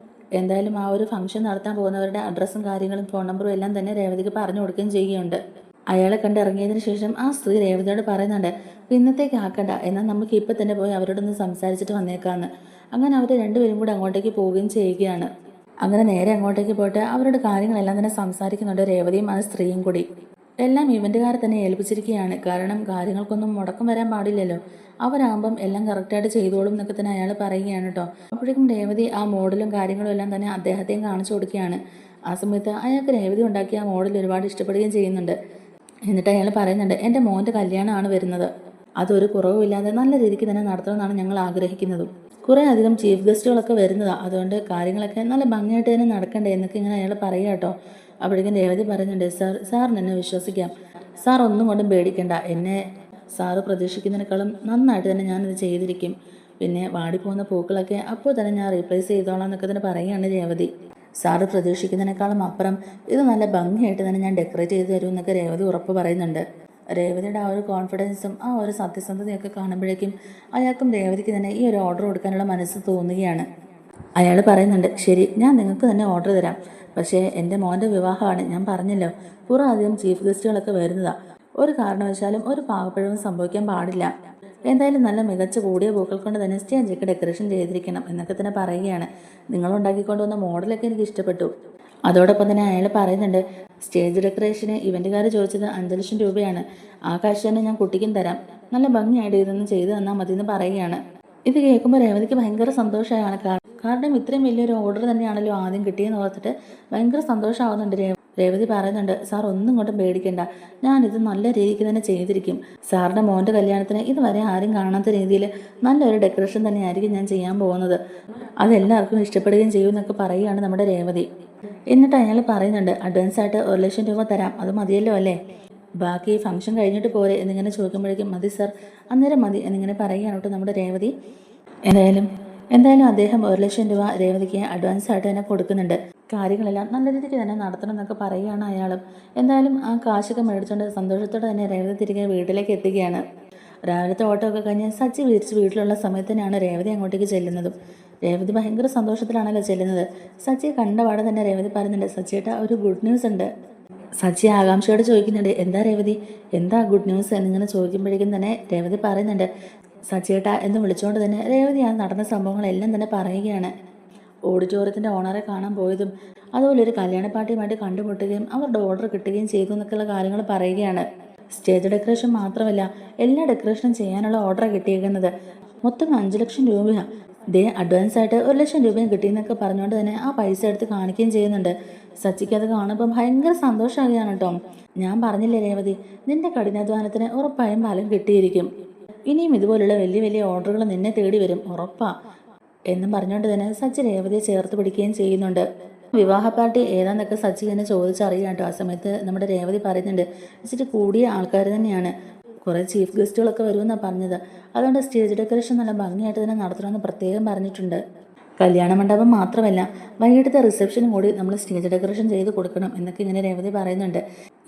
എന്തായാലും ആ ഒരു ഫംഗ്ഷൻ നടത്താൻ പോകുന്നവരുടെ അഡ്രസ്സും കാര്യങ്ങളും ഫോൺ നമ്പറും എല്ലാം തന്നെ രേവതിക്ക് പറഞ്ഞു കൊടുക്കുകയും ചെയ്യുകയുണ്ട്. അയാളെ കണ്ട് ഇറങ്ങിയതിന് ശേഷം ആ സ്ത്രീ രേവതിയോട് പറയുന്നുണ്ട്, ഇന്നത്തേക്ക് ആക്കണ്ട, എന്നാൽ നമുക്ക് ഇപ്പം തന്നെ പോയി അവരോടൊന്ന് സംസാരിച്ചിട്ട് വന്നേക്കാമെന്ന്. അങ്ങനെ അവർ രണ്ടുപേരും കൂടെ അങ്ങോട്ടേക്ക് പോവുകയും ചെയ്യുകയാണ്. അങ്ങനെ നേരെ അങ്ങോട്ടേക്ക് പോയിട്ട് അവരുടെ കാര്യങ്ങളെല്ലാം തന്നെ സംസാരിക്കുന്നുണ്ട് രേവതിയും ആ സ്ത്രീയും കൂടി. എല്ലാം ഇവന്റുകാരെ തന്നെ ഏൽപ്പിച്ചിരിക്കുകയാണ്. കാരണം കാര്യങ്ങൾക്കൊന്നും മുടക്കം വരാൻ പാടില്ലല്ലോ. അവരാകുമ്പം എല്ലാം കറക്റ്റായിട്ട് ചെയ്തോളും എന്നൊക്കെ തന്നെ അയാൾ പറയുകയാണ് കേട്ടോ. അപ്പോഴേക്കും രേവതി ആ മോഡലും കാര്യങ്ങളും എല്ലാം തന്നെ അദ്ദേഹത്തെയും കാണിച്ചു കൊടുക്കുകയാണ്. ആ സമയത്ത് അയാൾക്ക് രേവതി ഉണ്ടാക്കിയ ആ മോഡൽ ഒരുപാട് ഇഷ്ടപ്പെടുകയും ചെയ്യുന്നുണ്ട്. എന്നിട്ട് അയാൾ പറയുന്നുണ്ട്, എൻ്റെ മോൻ്റെ കല്യാണമാണ് വരുന്നത്, അതൊരു കുറവുമില്ലാതെ നല്ല രീതിക്ക് തന്നെ നടത്തണമെന്നാണ് ഞങ്ങൾ ആഗ്രഹിക്കുന്നതും. കുറേ അധികം ചീഫ് ഗസ്റ്റുകളൊക്കെ വരുന്നതാണ്, അതുകൊണ്ട് കാര്യങ്ങളൊക്കെ നല്ല ഭംഗിയായിട്ട് തന്നെ നടക്കണ്ടേ എന്നൊക്കെ ഇങ്ങനെ അയാൾ പറയുക കേട്ടോ. അപ്പോഴേക്കും രേവതി പറയുന്നുണ്ട്, സാറിന് എന്നെ വിശ്വസിക്കാം, സാർ ഒന്നും കൊണ്ടും പേടിക്കണ്ട, എന്നെ സാറ് പ്രതീക്ഷിക്കുന്നതിനേക്കാളും നന്നായിട്ട് തന്നെ ഞാനിത് ചെയ്തിരിക്കും. പിന്നെ വാടിപ്പോകുന്ന പൂക്കളൊക്കെ അപ്പോൾ തന്നെ ഞാൻ റീപ്ലേസ് ചെയ്തോളാം എന്നൊക്കെ തന്നെ പറയുകയാണ് രേവതി. സാറ് പ്രതീക്ഷിക്കുന്നതിനേക്കാളും അപ്പുറം ഇത് നല്ല ഭംഗിയായിട്ട് തന്നെ ഞാൻ ഡെക്കറേറ്റ് ചെയ്ത് തരും എന്നൊക്കെ രേവതി ഉറപ്പ് പറയുന്നുണ്ട്. രേവതിയുടെ ആ ഒരു കോൺഫിഡൻസും ആ ഒരു സത്യസന്ധതയൊക്കെ കാണുമ്പോഴേക്കും അയാൾക്കും രേവതിക്ക് തന്നെ ഈ ഒരു ഓർഡർ കൊടുക്കാനുള്ള മനസ്സ് തോന്നുകയാണ്. അയാൾ പറയുന്നുണ്ട്, ശരി, ഞാൻ നിങ്ങൾക്ക് തന്നെ ഓർഡർ തരാം. പക്ഷേ എൻ്റെ മോൻ്റെ വിവാഹമാണ്, ഞാൻ പറഞ്ഞല്ലോ, കുറേ അധികം ചീഫ് ഗസ്റ്റുകളൊക്കെ വരുന്നതാണ്, ഒരു കാരണവശാലും ഒരു പാകപ്പിഴവും സംഭവിക്കാൻ പാടില്ല. എന്തായാലും നല്ല മികച്ച കൂടിയ പൂക്കൾ കൊണ്ട് തന്നെ സ്റ്റേജൊക്കെ ഡെക്കറേഷൻ ചെയ്തിരിക്കണം എന്നൊക്കെ തന്നെ പറയുകയാണ്. നിങ്ങളുണ്ടാക്കിക്കൊണ്ടുവന്ന മോഡലൊക്കെ എനിക്ക് ഇഷ്ടപ്പെട്ടു. അതോടൊപ്പം തന്നെ അയാൾ പറയുന്നുണ്ട്, സ്റ്റേജ് ഡെക്കറേഷന് ഇവൻ്റുകാർ ചോദിച്ചത് 5 ലക്ഷം രൂപയാണ്, ആ കാശ് തന്നെ ഞാൻ കുട്ടിക്കും തരാം, നല്ല ഭംഗിയായിട്ട് ഇതൊന്ന് ചെയ്തു തന്നാൽ മതി എന്ന് പറയുകയാണ്. ഇത് കേൾക്കുമ്പോൾ രേവതിക്ക് ഭയങ്കര സന്തോഷമാണ്. കാരണം ഇത്രയും വലിയൊരു ഓർഡർ തന്നെയാണല്ലോ ആദ്യം കിട്ടിയെന്ന് ഓർത്തിട്ട് ഭയങ്കര സന്തോഷമാവുന്നുണ്ട്. രേവതി പറയുന്നുണ്ട്, സാർ ഒന്നും കൊണ്ടും പേടിക്കണ്ട, ഞാനിത് നല്ല രീതിക്ക് തന്നെ ചെയ്തിരിക്കും. സാറിൻ്റെ മോൻ്റെ കല്യാണത്തിന് ഇതുവരെ ആരും കാണാത്ത രീതിയിൽ നല്ലൊരു ഡെക്കറേഷൻ തന്നെയായിരിക്കും ഞാൻ ചെയ്യാൻ പോകുന്നത്, അതെല്ലാവർക്കും ഇഷ്ടപ്പെടുകയും ചെയ്യും എന്നൊക്കെ പറയുകയാണ് നമ്മുടെ രേവതി. എന്നിട്ട് അയാൾ പറയുന്നുണ്ട്, അഡ്വാൻസ് ആയിട്ട് 1 ലക്ഷം രൂപ തരാം, അത് മതിയല്ലോ അല്ലേ, ബാക്കി ഫംഗ്ഷൻ കഴിഞ്ഞിട്ട് പോരെ എന്നിങ്ങനെ ചോദിക്കുമ്പോഴേക്കും മതി സാർ, അന്നേരം മതി എന്നിങ്ങനെ പറയുകയാണ് കേട്ടോ നമ്മുടെ രേവതി. എന്തായാലും അദ്ദേഹം 1 ലക്ഷം രൂപ രേവതിക്ക് അഡ്വാൻസ് ആയിട്ട് തന്നെ കൊടുക്കുന്നുണ്ട്. കാര്യങ്ങളെല്ലാം നല്ല രീതിക്ക് തന്നെ നടത്തണം എന്നൊക്കെ പറയുകയാണ് അയാളും. എന്തായാലും ആ കാശൊക്കെ മേടിച്ചുകൊണ്ട് സന്തോഷത്തോടെ തന്നെ രേവതി തിരികെ വീട്ടിലേക്ക് എത്തുകയാണ്. രാവിലത്തെ ഓട്ടമൊക്കെ കഴിഞ്ഞ് സച്ചി വിരിച്ച് വീട്ടിലുള്ള സമയത്ത് തന്നെയാണ് രേവതി അങ്ങോട്ടേക്ക് ചെല്ലുന്നതും. രേവതി ഭയങ്കര സന്തോഷത്തിലാണല്ലോ ചെല്ലുന്നത്. സച്ചിയെ കണ്ടപാടെ തന്നെ രേവതി പറയുന്നുണ്ട്, സച്ചിയേട്ടാ ഒരു ഗുഡ് ന്യൂസ് ഉണ്ട്. സച്ചി ആകാംക്ഷയോട് ചോദിക്കുന്നുണ്ട്, എന്താ രേവതി, എന്താ ഗുഡ് ന്യൂസ് എന്നിങ്ങനെ ചോദിക്കുമ്പോഴേക്കും തന്നെ രേവതി പറയുന്നുണ്ട്, സച്ചിയേട്ടാ എന്ന് വിളിച്ചുകൊണ്ട് തന്നെ രേവതി ആ നടന്ന സംഭവങ്ങളെല്ലാം തന്നെ പറയുകയാണ്. ഓഡിറ്റോറിയത്തിൻ്റെ ഓണറെ കാണാൻ പോയതും അതുപോലെ ഒരു കല്യാണ പാർട്ടിയുമായിട്ട് കണ്ടുമുട്ടുകയും അവരുടെ ഓർഡർ കിട്ടുകയും ചെയ്തു എന്നൊക്കെയുള്ള കാര്യങ്ങൾ പറയുകയാണ്. സ്റ്റേജ് ഡെക്കറേഷൻ മാത്രമല്ല, എല്ലാ ഡെക്കറേഷനും ചെയ്യാനുള്ള ഓർഡർ കിട്ടിയിരിക്കുന്നത് മൊത്തം 5 ലക്ഷം രൂപയാണ്. ദേ അഡ്വാൻസ് ആയിട്ട് 1 ലക്ഷം രൂപയും കിട്ടിയെന്നൊക്കെ പറഞ്ഞുകൊണ്ട് തന്നെ ആ പൈസ എടുത്ത് കാണിക്കുകയും ചെയ്യുന്നുണ്ട്. സച്ചിക്ക് അത് കാണുമ്പോൾ ഭയങ്കര സന്തോഷമാകുകയാണ് കേട്ടോ. ഞാൻ പറഞ്ഞില്ലേ രേവതി, നിന്റെ കഠിനാധ്വാനത്തിന് ഉറപ്പായും ഫലം കിട്ടിയിരിക്കും, ഇനിയും ഇതുപോലുള്ള വലിയ വലിയ ഓർഡറുകൾ നിന്നെ തേടി വരും, ഉറപ്പാ എന്നും പറഞ്ഞുകൊണ്ട് തന്നെ സച്ചി രേവതിയെ ചേർത്ത് പിടിക്കുകയും ചെയ്യുന്നുണ്ട്. വിവാഹ പാർട്ടി ഏതാന്നൊക്കെ സച്ചി തന്നെ ചോദിച്ചറിയാം കേട്ടോ. ആ സമയത്ത് നമ്മുടെ രേവതി പറയുന്നുണ്ട്, ഇച്ചിരി കൂടിയ ആൾക്കാർ തന്നെയാണ്, കുറേ ചീഫ് ഗസ്റ്റുകളൊക്കെ വരുമെന്നാണ് പറഞ്ഞത്, അതുകൊണ്ട് സ്റ്റേജ് ഡെക്കറേഷൻ നല്ല ഭംഗിയായിട്ട് തന്നെ നടത്തണമെന്ന് പ്രത്യേകം പറഞ്ഞിട്ടുണ്ട്. കല്യാണ മണ്ഡപം മാത്രമല്ല, വൈകിട്ടത്തെ റിസപ്ഷനും കൂടി നമ്മൾ സ്റ്റേജ് ഡെക്കറേഷൻ ചെയ്ത് കൊടുക്കണം എന്നൊക്കെ ഇങ്ങനെ രേവതി പറയുന്നുണ്ട്.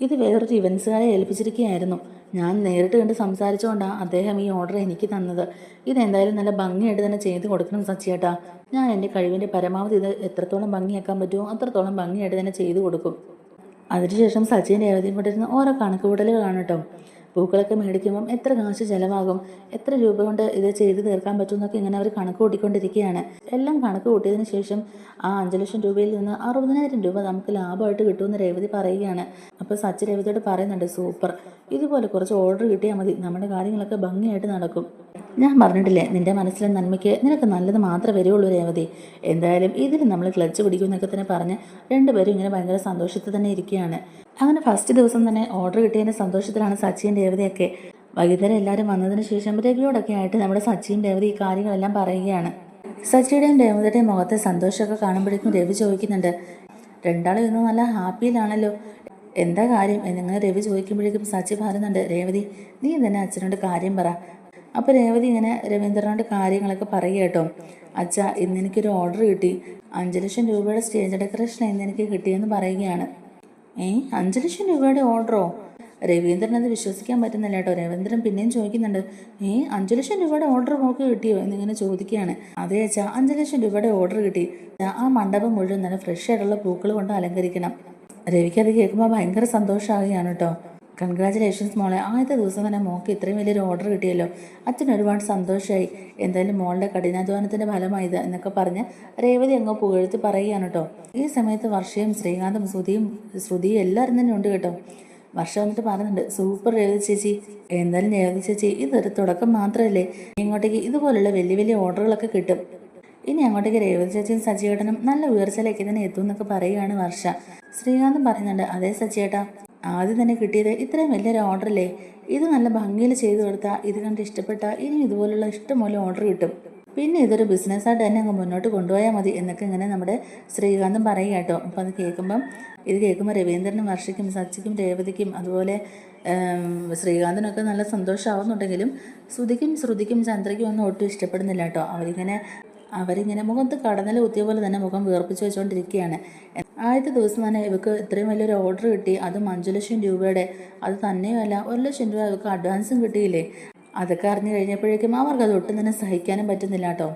ഇത് വേറൊരു ഇവൻസുകാരെ ഏൽപ്പിച്ചിരിക്കുകയായിരുന്നു, ഞാൻ നേരിട്ട് കണ്ട് സംസാരിച്ചുകൊണ്ടാണ് അദ്ദേഹം ഈ ഓർഡർ എനിക്ക് തന്നത്. ഇതെന്തായാലും നല്ല ഭംഗിയായിട്ട് തന്നെ ചെയ്ത് കൊടുക്കണം സച്ചിയേട്ടാ, ഞാൻ എൻ്റെ കഴിവിൻ്റെ പരമാവധി ഇത് എത്രത്തോളം ഭംഗിയാക്കാൻ പറ്റുമോ അത്രത്തോളം ഭംഗിയായിട്ട് തന്നെ ചെയ്തു കൊടുക്കും. അതിനുശേഷം സച്ചിൻ രേവതിയും കൊണ്ടിരുന്ന ഓരോ കണക്കുകൂട്ടലുകളാണ് കേട്ടോ. പൂക്കളൊക്കെ മേടിക്കുമ്പം എത്ര കാശ് ചിലവാകും, എത്ര രൂപ കൊണ്ട് ഇത് ചെയ്ത് തീർക്കാൻ പറ്റും എന്നൊക്കെ ഇങ്ങനെ അവർ കണക്ക് കൂട്ടിക്കൊണ്ടിരിക്കുകയാണ്. എല്ലാം കണക്ക് കൂട്ടിയതിന് ശേഷം ആ 5 ലക്ഷം രൂപയിൽ നിന്ന് 60,000 രൂപ നമുക്ക് ലാഭമായിട്ട് കിട്ടുമെന്ന് രേവതി പറയുകയാണ്. അപ്പോൾ സച്ചി രേവതിയോട് പറയുന്നുണ്ട്, സൂപ്പർ, ഇതുപോലെ കുറച്ച് ഓർഡർ കിട്ടിയാൽ മതി, നമ്മുടെ കാര്യങ്ങളൊക്കെ ഭംഗിയായിട്ട് നടക്കും. ഞാൻ പറഞ്ഞിട്ടില്ലേ, നിന്റെ മനസ്സിലെ നന്മയ്ക്ക് നിനക്ക് നല്ലത് മാത്രമേ വരുള്ളൂ രേവതി, എന്തായാലും ഇതിൽ നമ്മൾ ക്ലച്ച് പിടിക്കും എന്നൊക്കെ തന്നെ പറഞ്ഞ് രണ്ടുപേരും ഇങ്ങനെ ഭയങ്കര സന്തോഷത്തിൽ തന്നെ ഇരിക്കുകയാണ്. അങ്ങനെ ഫസ്റ്റ് ദിവസം തന്നെ ഓർഡർ കിട്ടിയതിൻ്റെ സന്തോഷത്തിലാണ് സച്ചിയും രേവതിയൊക്കെ. വൈകുന്നേരം എല്ലാവരും വന്നതിന് ശേഷം രവിയോടൊക്കെ ആയിട്ട് നമ്മുടെ സച്ചിയും രേവതി ഈ കാര്യങ്ങളെല്ലാം പറയുകയാണ്. സച്ചിയുടെയും രേവതിയുടെയും മുഖത്തെ സന്തോഷമൊക്കെ കാണുമ്പോഴേക്കും രവി ചോദിക്കുന്നുണ്ട്, രണ്ടാളും ഇന്ന് നല്ല ഹാപ്പിയിലാണല്ലോ, എന്താ കാര്യം എന്നിങ്ങനെ രവി ചോദിക്കുമ്പോഴേക്കും സച്ചി പറയുന്നുണ്ട്, രേവതി നീ തന്നെ അച്ഛനോട് കാര്യം പറ. അപ്പോൾ രേവതി ഇങ്ങനെ രവീന്ദ്രനോട് കാര്യങ്ങളൊക്കെ പറയുക കേട്ടോ. അച്ഛാ, ഇന്ന് എനിക്കൊരു ഓർഡർ കിട്ടി, 5 ലക്ഷം രൂപയുടെ സ്റ്റേജ് ഡെക്കറേഷൻ ഇന്ന് എനിക്ക് കിട്ടിയെന്ന് പറയുകയാണ്. 5 ലക്ഷം രൂപയുടെ ഓർഡറോ? രവീന്ദ്രൻ അത് വിശ്വസിക്കാൻ പറ്റുന്നില്ല കേട്ടോ. രവീന്ദ്രൻ പിന്നെയും ചോദിക്കുന്നുണ്ട്, 5 ലക്ഷം രൂപയുടെ ഓർഡർ നോക്കി കിട്ടിയോ എന്നിങ്ങനെ ചോദിക്കുകയാണ്. അതേ അച്ഛാ, 5 ലക്ഷം രൂപയുടെ ഓർഡർ കിട്ടി, ആ മണ്ഡപം മുഴുവൻ നല്ല ഫ്രഷ് ആയിട്ടുള്ള പൂക്കൾ കൊണ്ട് അലങ്കരിക്കണം. രവിക്ക് അത് കേൾക്കുമ്പോൾ ഭയങ്കര സന്തോഷമാവുകയാണ് കേട്ടോ. കൺഗ്രാജുലേഷൻസ് മോളെ, ആദ്യത്തെ ദിവസം തന്നെ മോൾക്ക് ഇത്രയും വലിയൊരു ഓർഡർ കിട്ടിയല്ലോ. അച്ഛന് ഒരുപാട് സന്തോഷമായി. എന്തായാലും മോളുടെ കഠിനാധ്വാനത്തിൻ്റെ ഫലമായത് എന്നൊക്കെ പറഞ്ഞ് രേവതി അങ്ങ് പുകഴ്ത്തി പറയുകയാണ് കേട്ടോ. ഈ സമയത്ത് വർഷയും ശ്രീകാന്തും ശ്രുതിയും എല്ലാവരും തന്നെ ഉണ്ട് കേട്ടോ. വർഷ വന്നിട്ട് പറയുന്നുണ്ട്, സൂപ്പർ രേവതി ചേച്ചി. എന്തായാലും രേവതി ചേച്ചി, ഇതൊരു തുടക്കം മാത്രമല്ലേ, ഇങ്ങോട്ടേക്ക് ഇതുപോലുള്ള വലിയ വലിയ ഓർഡറുകളൊക്കെ കിട്ടും. ഇനി അങ്ങോട്ടേക്ക് രേവതി ചേച്ചിയും സച്ചിയേട്ടനും നല്ല ഉയർച്ചയിലേക്ക് തന്നെ എത്തും എന്നൊക്കെ പറയുകയാണ് വർഷ. ശ്രീകാന്തും പറയുന്നുണ്ട്, അതേ സച്ചിയേട്ടാ, ആദ്യം തന്നെ കിട്ടിയത് ഇത്രയും വലിയൊരു ഓർഡറല്ലേ, ഇത് നല്ല ഭംഗിയിൽ ചെയ്തു കൊടുത്താൽ ഇത് കണ്ട് ഇഷ്ടപ്പെട്ട ഇനി ഇതുപോലുള്ള ഇഷ്ടംപോലെ ഓർഡർ കിട്ടും. പിന്നെ ഇതൊരു ബിസിനസ്സായിട്ട് തന്നെ അങ്ങ് മുന്നോട്ട് കൊണ്ടുപോയാൽ മതി എന്നൊക്കെ ഇങ്ങനെ നമ്മുടെ ശ്രീകാന്തും പറയുക കേട്ടോ. അപ്പോൾ ഇത് കേൾക്കുമ്പോൾ രവീന്ദ്രനും വർഷയ്ക്കും സച്ചിക്കും രേവതിക്കും അതുപോലെ ശ്രീകാന്തിനൊക്കെ നല്ല സന്തോഷമാവുന്നുണ്ടെങ്കിലും ശ്രുതിക്കും ചന്ദ്രയ്ക്കും ഒന്നും ഒട്ടും ഇഷ്ടപ്പെടുന്നില്ല കേട്ടോ. അവരിങ്ങനെ മുഖത്ത് കടന്നൽ കുത്തിയ പോലെ തന്നെ മുഖം വീർപ്പിച്ച് വെച്ചുകൊണ്ടിരിക്കുകയാണ്. ആദ്യത്തെ ദിവസം തന്നെ ഇവർക്ക് ഇത്രയും വലിയൊരു ഓർഡർ കിട്ടി, അതും 5 ലക്ഷം രൂപയുടെ. അത് തന്നെയുമല്ല, 1 ലക്ഷം രൂപ ഇവർക്ക് അഡ്വാൻസും കിട്ടിയില്ലേ. അതൊക്കെ അറിഞ്ഞു കഴിഞ്ഞപ്പോഴേക്കും അവർക്കത് ഒട്ടും തന്നെ സഹിക്കാനും പറ്റുന്നില്ല കേട്ടോ.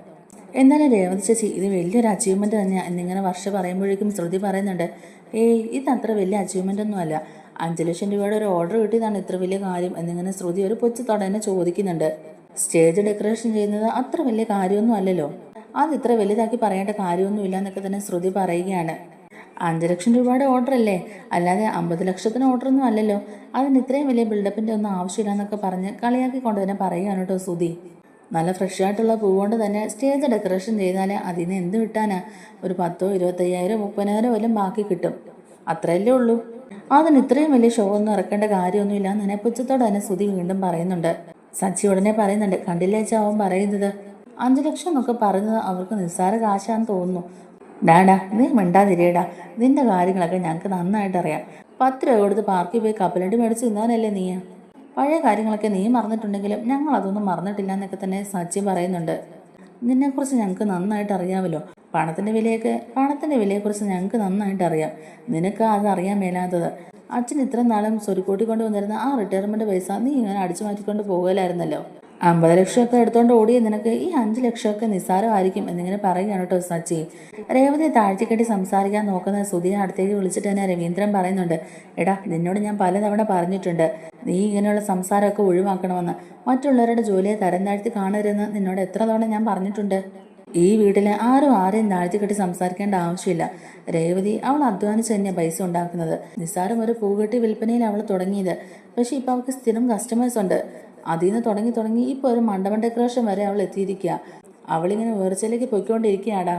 എന്നാലും രേവതി ചേച്ചി, ഇത് വലിയൊരു അച്ചീവ്മെൻറ്റ് തന്നെയാണ് എന്നിങ്ങനെ വർഷ പറയുമ്പോഴേക്കും ശ്രുതി പറയുന്നുണ്ട്, ഇത് അത്ര വലിയ അച്ചീവ്മെൻ്റ് ഒന്നും അല്ല, 5 ലക്ഷം രൂപയുടെ ഒരു ഓർഡർ കിട്ടിയതാണ് ഇത്ര വലിയ കാര്യം എന്നിങ്ങനെ ശ്രുതി ഒരു പൊച്ചത്തോടെ തന്നെ ചോദിക്കുന്നുണ്ട്. സ്റ്റേജ് ഡെക്കറേഷൻ ചെയ്യുന്നത് അത്ര വലിയ കാര്യമൊന്നും അല്ലല്ലോ, അത് ഇത്ര വലുതാക്കി പറയേണ്ട കാര്യമൊന്നുമില്ല എന്നൊക്കെ തന്നെ ശ്രുതി പറയുകയാണ്. 5 ലക്ഷം രൂപയുടെ ഓർഡർ അല്ലേ, അല്ലാതെ 50 ലക്ഷത്തിന് ഓർഡറൊന്നും അല്ലല്ലോ, അതിന് ഇത്രയും വലിയ ബിൽഡപ്പിൻ്റെ ഒന്നും ആവശ്യമില്ല എന്നൊക്കെ പറഞ്ഞ് കളിയാക്കിക്കൊണ്ട് തന്നെ പറയുകയാണ് കേട്ടോ ശ്രുതി. നല്ല ഫ്രഷ് ആയിട്ടുള്ള പൂ കൊണ്ട് തന്നെ സ്റ്റേജ് ഡെക്കറേഷൻ ചെയ്താൽ അതിന് എന്ത് കിട്ടാനാ, ഒരു 10,000 25,000 30,000 വല്ലതും ബാക്കി കിട്ടും, അത്രയല്ലേ ഉള്ളൂ. അതിന് ഇത്രയും വലിയ ഷോ ഒന്നും ഇറക്കേണ്ട കാര്യമൊന്നുമില്ല എന്ന് തന്നെ പുച്ഛത്തോടെ തന്നെ ശ്രുതി വീണ്ടും പറയുന്നുണ്ട്. സച്ചി ഉടനെ പറയുന്നുണ്ട്, കണ്ടില്ലേ ചാവും പറയുന്നത്, 5 ലക്ഷം എന്നൊക്കെ പറയുന്നത് അവർക്ക് നിസ്സാര കാശാന്ന് തോന്നുന്നു. ഡാഡാ, നീ മിണ്ടാതിരേടാ, നിന്റെ കാര്യങ്ങളൊക്കെ ഞങ്ങൾക്ക് നന്നായിട്ട് അറിയാം. 10 രൂപ കൊടുത്ത് പാർക്കിൽ പോയി കപ്പലണ്ടി മേടിച്ച് തിന്നാനല്ലേ നീ. പഴയ കാര്യങ്ങളൊക്കെ നീ മറന്നിട്ടുണ്ടെങ്കിലും ഞങ്ങൾ അതൊന്നും മറന്നിട്ടില്ല എന്നൊക്കെ തന്നെ സച്ചി പറയുന്നുണ്ട്. നിന്നെക്കുറിച്ച് ഞങ്ങൾക്ക് നന്നായിട്ട് അറിയാമല്ലോ, പണത്തിൻ്റെ വിലയെക്കുറിച്ച് ഞങ്ങൾക്ക് നന്നായിട്ട് അറിയാം. നിനക്ക് അത് അറിയാൻ മേലാത്തത്. അച്ഛൻ ഇത്രയും നാളും സ്വരുക്കൂട്ടി കൊണ്ട് വന്നിരുന്ന ആ റിട്ടയർമെൻറ്റ് പൈസ നീ ഇങ്ങനെ അടിച്ചു മാറ്റിക്കൊണ്ട് പോകലായിരുന്നല്ലോ. 50 ലക്ഷമൊക്കെ എടുത്തുകൊണ്ട് ഓടിയ നിനക്ക് ഈ 5 ലക്ഷമൊക്കെ നിസ്സാരമായിരിക്കും എന്നിങ്ങനെ പറയുകയാണ് കേട്ടോ സച്ചി. രേവതിയെ താഴ്ത്തിക്കെട്ടി സംസാരിക്കാൻ നോക്കുന്ന സുധിയെ അടുത്തേക്ക് വിളിച്ചിട്ട് തന്നെ രവീന്ദ്രൻ പറയുന്നുണ്ട്, എടാ, നിന്നോട് ഞാൻ പലതവണ പറഞ്ഞിട്ടുണ്ട്, നീ ഇങ്ങനെയുള്ള സംസാരമൊക്കെ ഒഴിവാക്കണമെന്ന്. മറ്റുള്ളവരുടെ ജോലിയെ തരം താഴ്ത്തി കാണരുതെന്ന് നിന്നോട് എത്ര തവണ ഞാൻ പറഞ്ഞിട്ടുണ്ട്. ഈ വീട്ടിൽ ആരെയും താഴ്ത്തിക്കെട്ടി സംസാരിക്കേണ്ട ആവശ്യമില്ല. രേവതി അവൾ അധ്വാനിച്ച് തന്നെയാണ് പൈസ ഉണ്ടാക്കുന്നത്. നിസ്സാരം ഒരു പൂകെട്ടി വിൽപ്പനയിൽ അവൾ തുടങ്ങിയത്, പക്ഷെ ഇപ്പം അവൾക്ക് സ്ഥിരം കസ്റ്റമേഴ്സ് ഉണ്ട്. അതിൽ നിന്ന് തുടങ്ങി ഇപ്പോൾ ഒരു മണ്ഡപം ഡെക്കറേഷൻ വരെ അവൾ എത്തിയിരിക്കുക. അവളിങ്ങനെ ഉയർച്ചയിലേക്ക് പൊയ്ക്കൊണ്ടിരിക്കുകയാടാ.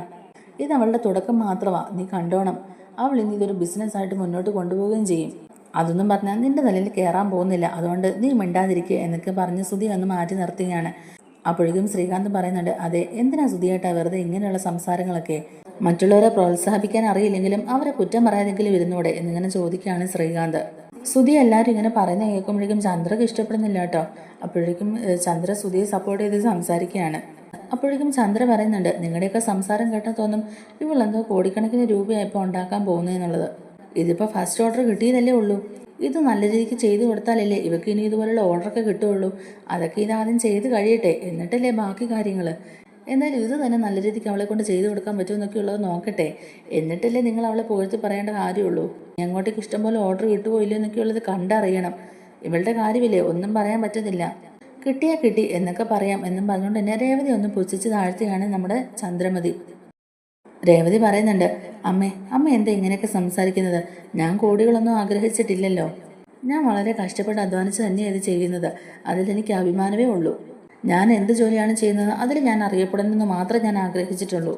ഇത് അവളുടെ തുടക്കം മാത്രമാണ്, നീ കണ്ടോണം. അവൾ ഇനി ഇതൊരു ബിസിനസ്സായിട്ട് മുന്നോട്ട് കൊണ്ടുപോവുകയും ചെയ്യും. അതൊന്നും പറഞ്ഞാൽ നിന്റെ തലയിൽ കയറാൻ പോകുന്നില്ല, അതുകൊണ്ട് നീ മിണ്ടാതിരിക്കുക എന്നൊക്കെ പറഞ്ഞ് സുധി ഒന്ന് മാറ്റി നിർത്തുകയാണ്. അപ്പോഴേക്കും ശ്രീകാന്ത് പറയുന്നുണ്ട്, അതെ, എന്തിനാ സുധിയേട്ടാ വെറുതെ ഇങ്ങനെയുള്ള സംസാരങ്ങളൊക്കെ. മറ്റുള്ളവരെ പ്രോത്സാഹിപ്പിക്കാൻ അറിയില്ലെങ്കിലും അവരെ കുറ്റം പറയാതെങ്കിലും ഇരുന്നൂടെ എന്നിങ്ങനെ ചോദിക്കുകയാണ് ശ്രീകാന്ത്. സുധി എല്ലാവരും ഇങ്ങനെ പറയുന്ന കേൾക്കുമ്പോഴേക്കും ചന്ദ്രക്ക് ഇഷ്ടപ്പെടുന്നില്ല കേട്ടോ. അപ്പോഴേക്കും ചന്ദ്ര സുധിയെ സപ്പോർട്ട് ചെയ്ത് സംസാരിക്കുകയാണ്. അപ്പോഴേക്കും ചന്ദ്ര പറയുന്നുണ്ട്, നിങ്ങളുടെയൊക്കെ സംസാരം കേട്ടാൽ തോന്നും ഇവളെന്തോ കോടിക്കണക്കിന് രൂപയാണ് ഇപ്പോൾ ഉണ്ടാക്കാൻ പോകുന്നതെന്നുള്ളത്. ഇതിപ്പോൾ ഫസ്റ്റ് ഓർഡർ കിട്ടിയതല്ലേ ഉള്ളൂ. ഇത് നല്ല രീതിക്ക് ചെയ്തു കൊടുത്താലല്ലേ ഇവർക്ക് ഇനി ഇതുപോലുള്ള ഓർഡറൊക്കെ കിട്ടുകയുള്ളൂ. അതൊക്കെ ഇതാദ്യം ചെയ്ത് കഴിയട്ടെ, എന്നിട്ടല്ലേ ബാക്കി കാര്യങ്ങൾ. എന്നാലും ഇത് തന്നെ നല്ല രീതിക്ക് അവളെ കൊണ്ട് ചെയ്തു കൊടുക്കാൻ പറ്റുമെന്നൊക്കെ ഉള്ളത് നോക്കട്ടെ, എന്നിട്ടല്ലേ നിങ്ങൾ അവളെ പുകഴ്ത്തി പറയേണ്ട കാര്യമുള്ളൂ. അങ്ങോട്ടേക്ക് ഇഷ്ടംപോലെ ഓർഡർ കിട്ടുമോ ഇല്ലയോ എന്നൊക്കെ ഉള്ളത് കണ്ടറിയണം. ഇവളുടെ കാര്യമില്ലേ, ഒന്നും പറയാൻ പറ്റുന്നില്ല. കിട്ടിയാൽ കിട്ടി എന്നൊക്കെ പറയാം എന്നും പറഞ്ഞുകൊണ്ട് തന്നെ രേവതി ഒന്ന് പുച്ഛിച്ച് താഴ്ത്തുകയാണ് നമ്മുടെ ചന്ദ്രമതി. രേവതി പറയുന്നുണ്ട്, അമ്മ എന്താ ഇങ്ങനെയൊക്കെ സംസാരിക്കുന്നത്? ഞാൻ കോടികളൊന്നും ആഗ്രഹിച്ചിട്ടില്ലല്ലോ. ഞാൻ വളരെ കഷ്ടപ്പെട്ട് അധ്വാനിച്ച് തന്നെയാണ് ഇത് ചെയ്യുന്നത്. അതിലെനിക്ക് അഭിമാനമേ ഉള്ളൂ. ഞാൻ എന്ത് ജോലിയാണ് ചെയ്യുന്നത് അതിൽ ഞാൻ അറിയപ്പെടുന്നെന്ന് മാത്രമേ ഞാൻ ആഗ്രഹിച്ചിട്ടുള്ളൂ.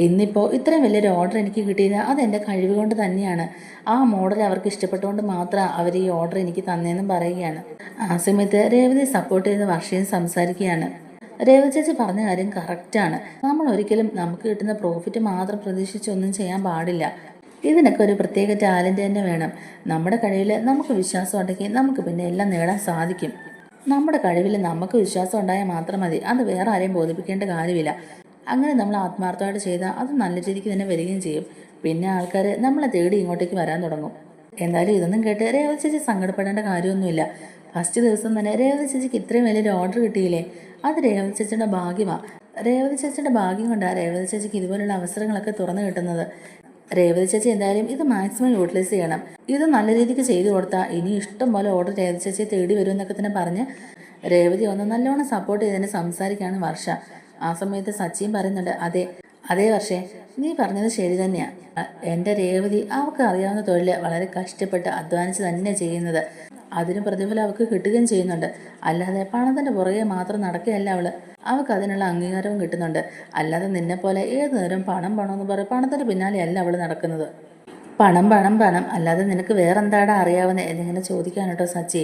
ഇന്നിപ്പോൾ ഇത്രയും വലിയൊരു ഓർഡർ എനിക്ക് കിട്ടിയത് അതെൻ്റെ കഴിവ് കൊണ്ട് തന്നെയാണ്. ആ മോഡൽ അവർക്ക് ഇഷ്ടപ്പെട്ടുകൊണ്ട് മാത്രമാണ് അവർ ഈ ഓർഡർ എനിക്ക് തന്നതെന്നും പറയുകയാണ്. ആ സമയത്ത് രേവതി സപ്പോർട്ട് ചെയ്ത് വർഷയും സംസാരിക്കുകയാണ്. രേവതി ചേച്ചി പറഞ്ഞ കാര്യം കറക്റ്റാണ്. നമ്മൾ ഒരിക്കലും നമുക്ക് കിട്ടുന്ന പ്രോഫിറ്റ് മാത്രം പ്രതീക്ഷിച്ചൊന്നും ചെയ്യാൻ പാടില്ല. ഇതിനൊക്കെ ഒരു പ്രത്യേക ടാലൻറ്റ് തന്നെ വേണം. നമ്മുടെ കഴിവിൽ നമുക്ക് വിശ്വാസം ഉണ്ടെങ്കിൽ നമുക്ക് പിന്നെ എല്ലാം നേടാൻ സാധിക്കും. നമ്മുടെ കഴിവിൽ നമുക്ക് വിശ്വാസം ഉണ്ടായാൽ മാത്രം മതി, അത് വേറെ ആരെയും ബോധിപ്പിക്കേണ്ട കാര്യമില്ല. അങ്ങനെ നമ്മൾ ആത്മാർത്ഥമായിട്ട് ചെയ്താൽ അത് നല്ല രീതിക്ക് തന്നെ വരികയും ചെയ്യും. പിന്നെ ആൾക്കാർ നമ്മളെ തേടി ഇങ്ങോട്ടേക്ക് വരാൻ തുടങ്ങും. എന്തായാലും ഇതൊന്നും കേട്ട് രേവതി ചേച്ചി സങ്കടപ്പെടേണ്ട കാര്യമൊന്നുമില്ല. ഫസ്റ്റ് ദിവസം തന്നെ രേവതി ചേച്ചിക്ക് ഇത്രയും വലിയൊരു ഓർഡർ കിട്ടിയില്ലേ, അത് രേവതി ചേച്ചിയുടെ ഭാഗ്യമാണ്. രേവതി ചേച്ചിയുടെ ഭാഗ്യം കൊണ്ടാണ് രേവതി ചേച്ചിക്ക് ഇതുപോലുള്ള അവസരങ്ങളൊക്കെ തുറന്നു കിട്ടുന്നത്. രേവതി ചേച്ചി എന്തായാലും ഇത് മാക്സിമം യൂട്ടിലൈസ് ചെയ്യണം. ഇത് നല്ല രീതിക്ക് ചെയ്തു കൊടുത്താൽ ഇനി ഇഷ്ടം പോലെ ഓർഡർ രേവതി ചേച്ചിയെ തേടി വരും എന്നൊക്കെ തന്നെ പറഞ്ഞ് രേവതി ഒന്ന് നല്ലോണം സപ്പോർട്ട് ചെയ്തതിന് സംസാരിക്കുകയാണ് വർഷ. ആ സമയത്ത് സച്ചിയും പറയുന്നുണ്ട്, അതേ വർഷേ, നീ പറഞ്ഞത് ശരി തന്നെയാ. എൻ്റെ രേവതി അവൾക്ക് അറിയാവുന്ന തൊഴിൽ വളരെ കഷ്ടപ്പെട്ട് അധ്വാനിച്ച് തന്നെ ചെയ്യുന്നത്. അതിന് പ്രതിഫലം അവൾക്ക് കിട്ടുകയും ചെയ്യുന്നുണ്ട്. അല്ലാതെ പണത്തിൻ്റെ പുറകെ മാത്രം നടക്കുകയല്ല അവൾക്ക് അതിനുള്ള അംഗീകാരവും കിട്ടുന്നുണ്ട്. അല്ലാതെ നിന്നെപ്പോലെ ഏതു നേരം പണം എന്ന് പറയും പണത്തിൻ്റെ പിന്നാലെയല്ല അവൾ നടക്കുന്നത്. പണം അല്ലാതെ നിനക്ക് വേറെന്താടാ അറിയാവുന്നത് എന്നിങ്ങനെ ചോദിക്കാൻ കേട്ടോ സച്ചി.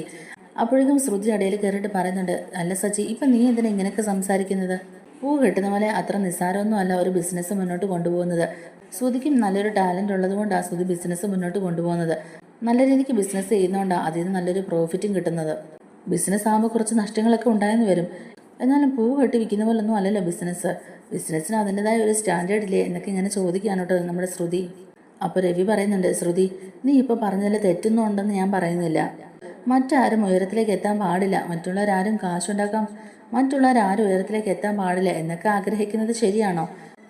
അപ്പോഴേക്കും ശ്രുതി ഇടയിൽ കയറിയിട്ട് പറയുന്നുണ്ട്, അല്ല സച്ചി, ഇപ്പം നീ എന്തിനാ ഇങ്ങനെയൊക്കെ സംസാരിക്കുന്നത്? പൂ കെട്ടുന്ന പോലെ അത്ര നിസ്സാരമൊന്നും അല്ല ഒരു ബിസിനസ് മുന്നോട്ട് കൊണ്ടുപോകുന്നത്. ശ്രുതിക്കും നല്ലൊരു ടാലൻ്റ് ഉള്ളത് കൊണ്ടാണ് ശ്രുതി ബിസിനസ് മുന്നോട്ട് കൊണ്ടുപോകുന്നത്. നല്ല രീതിക്ക് ബിസിനസ് ചെയ്യുന്നതുകൊണ്ടാണ് അതിൽ നിന്ന് നല്ലൊരു പ്രോഫിറ്റും കിട്ടുന്നത്. ബിസിനസ് ആകുമ്പോൾ കുറച്ച് നഷ്ടങ്ങളൊക്കെ ഉണ്ടായെന്ന് വരും. എന്നാലും പൂ കെട്ടി വിൽക്കുന്ന പോലൊന്നും അല്ലല്ലോ ബിസിനസ്സിന് അതിൻ്റെതായ ഒരു സ്റ്റാൻഡേർഡ് ഇല്ലേ എന്നൊക്കെ ഇങ്ങനെ ചോദിക്കുകയാണ് കേട്ടോ നമ്മുടെ ശ്രുതി. അപ്പോൾ രവി പറയുന്നുണ്ട്, ശ്രുതി, നീ ഇപ്പോൾ പറഞ്ഞതിൽ തെറ്റൊന്നും ഉണ്ടെന്ന് ഞാൻ പറയുന്നില്ല. മറ്റാരും ഉയരത്തിലേക്ക് എത്താൻ പാടില്ല, മറ്റുള്ളവരാരും കാശുണ്ടാക്കാം, മറ്റുള്ളവരാരും ഉയരത്തിലേക്ക് എത്താൻ പാടില്ല എന്നൊക്കെ ആഗ്രഹിക്കുന്നത് ശരിയാണോ?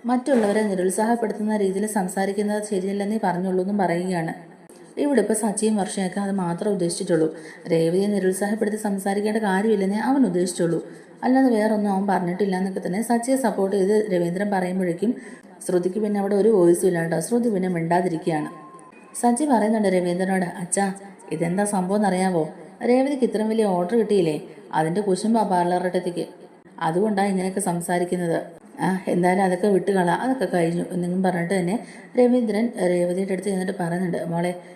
മറ്റുള്ളവരെ നിരുത്സാഹപ്പെടുത്തുന്ന രീതിയിൽ സംസാരിക്കുന്നത് ശരിയല്ലെന്നേ പറഞ്ഞുള്ളൂ എന്നും പറയുകയാണ്. ഇവിടെ ഇപ്പോൾ സച്ചിയും വർഷയൊക്കെ അത് മാത്രമേ ഉദ്ദേശിച്ചിട്ടുള്ളൂ. രേവതിയെ നിരുത്സാഹപ്പെടുത്തി സംസാരിക്കേണ്ട കാര്യമില്ലെന്നേ അവൻ ഉദ്ദേശിച്ചുള്ളൂ. അല്ലാതെ വേറൊന്നും അവൻ പറഞ്ഞിട്ടില്ല എന്നൊക്കെ തന്നെ സച്ചിയെ സപ്പോർട്ട് ചെയ്ത് രവീന്ദ്രൻ പറയുമ്പോഴേക്കും ശ്രുതിക്ക് പിന്നെ അവിടെ ഒരു വോയിസും ഇല്ലാണ്ടോ. ശ്രുതി പിന്നെ മിണ്ടാതിരിക്കുകയാണ്. സച്ചി പറയുന്നുണ്ട് രവീന്ദ്രനോട്, അച്ഛാ, ഇതെന്താ സംഭവം എന്നറിയാവോ? രേവതിക്ക് ഇത്രയും വലിയ ഓർഡർ കിട്ടിയില്ലേ, അതിൻ്റെ കുശുമ്പാ പാർലറിട്ടത്തേക്ക്. അതുകൊണ്ടാണ് ഇങ്ങനെയൊക്കെ സംസാരിക്കുന്നത്. എന്തായാലും അതൊക്കെ വിട്ടുകള, അതൊക്കെ കഴിഞ്ഞു എന്നും പറഞ്ഞിട്ട് തന്നെ രവീന്ദ്രൻ രേവതിയുടെ അടുത്ത് ചെന്നിട്ട് പറയുന്നുണ്ട്,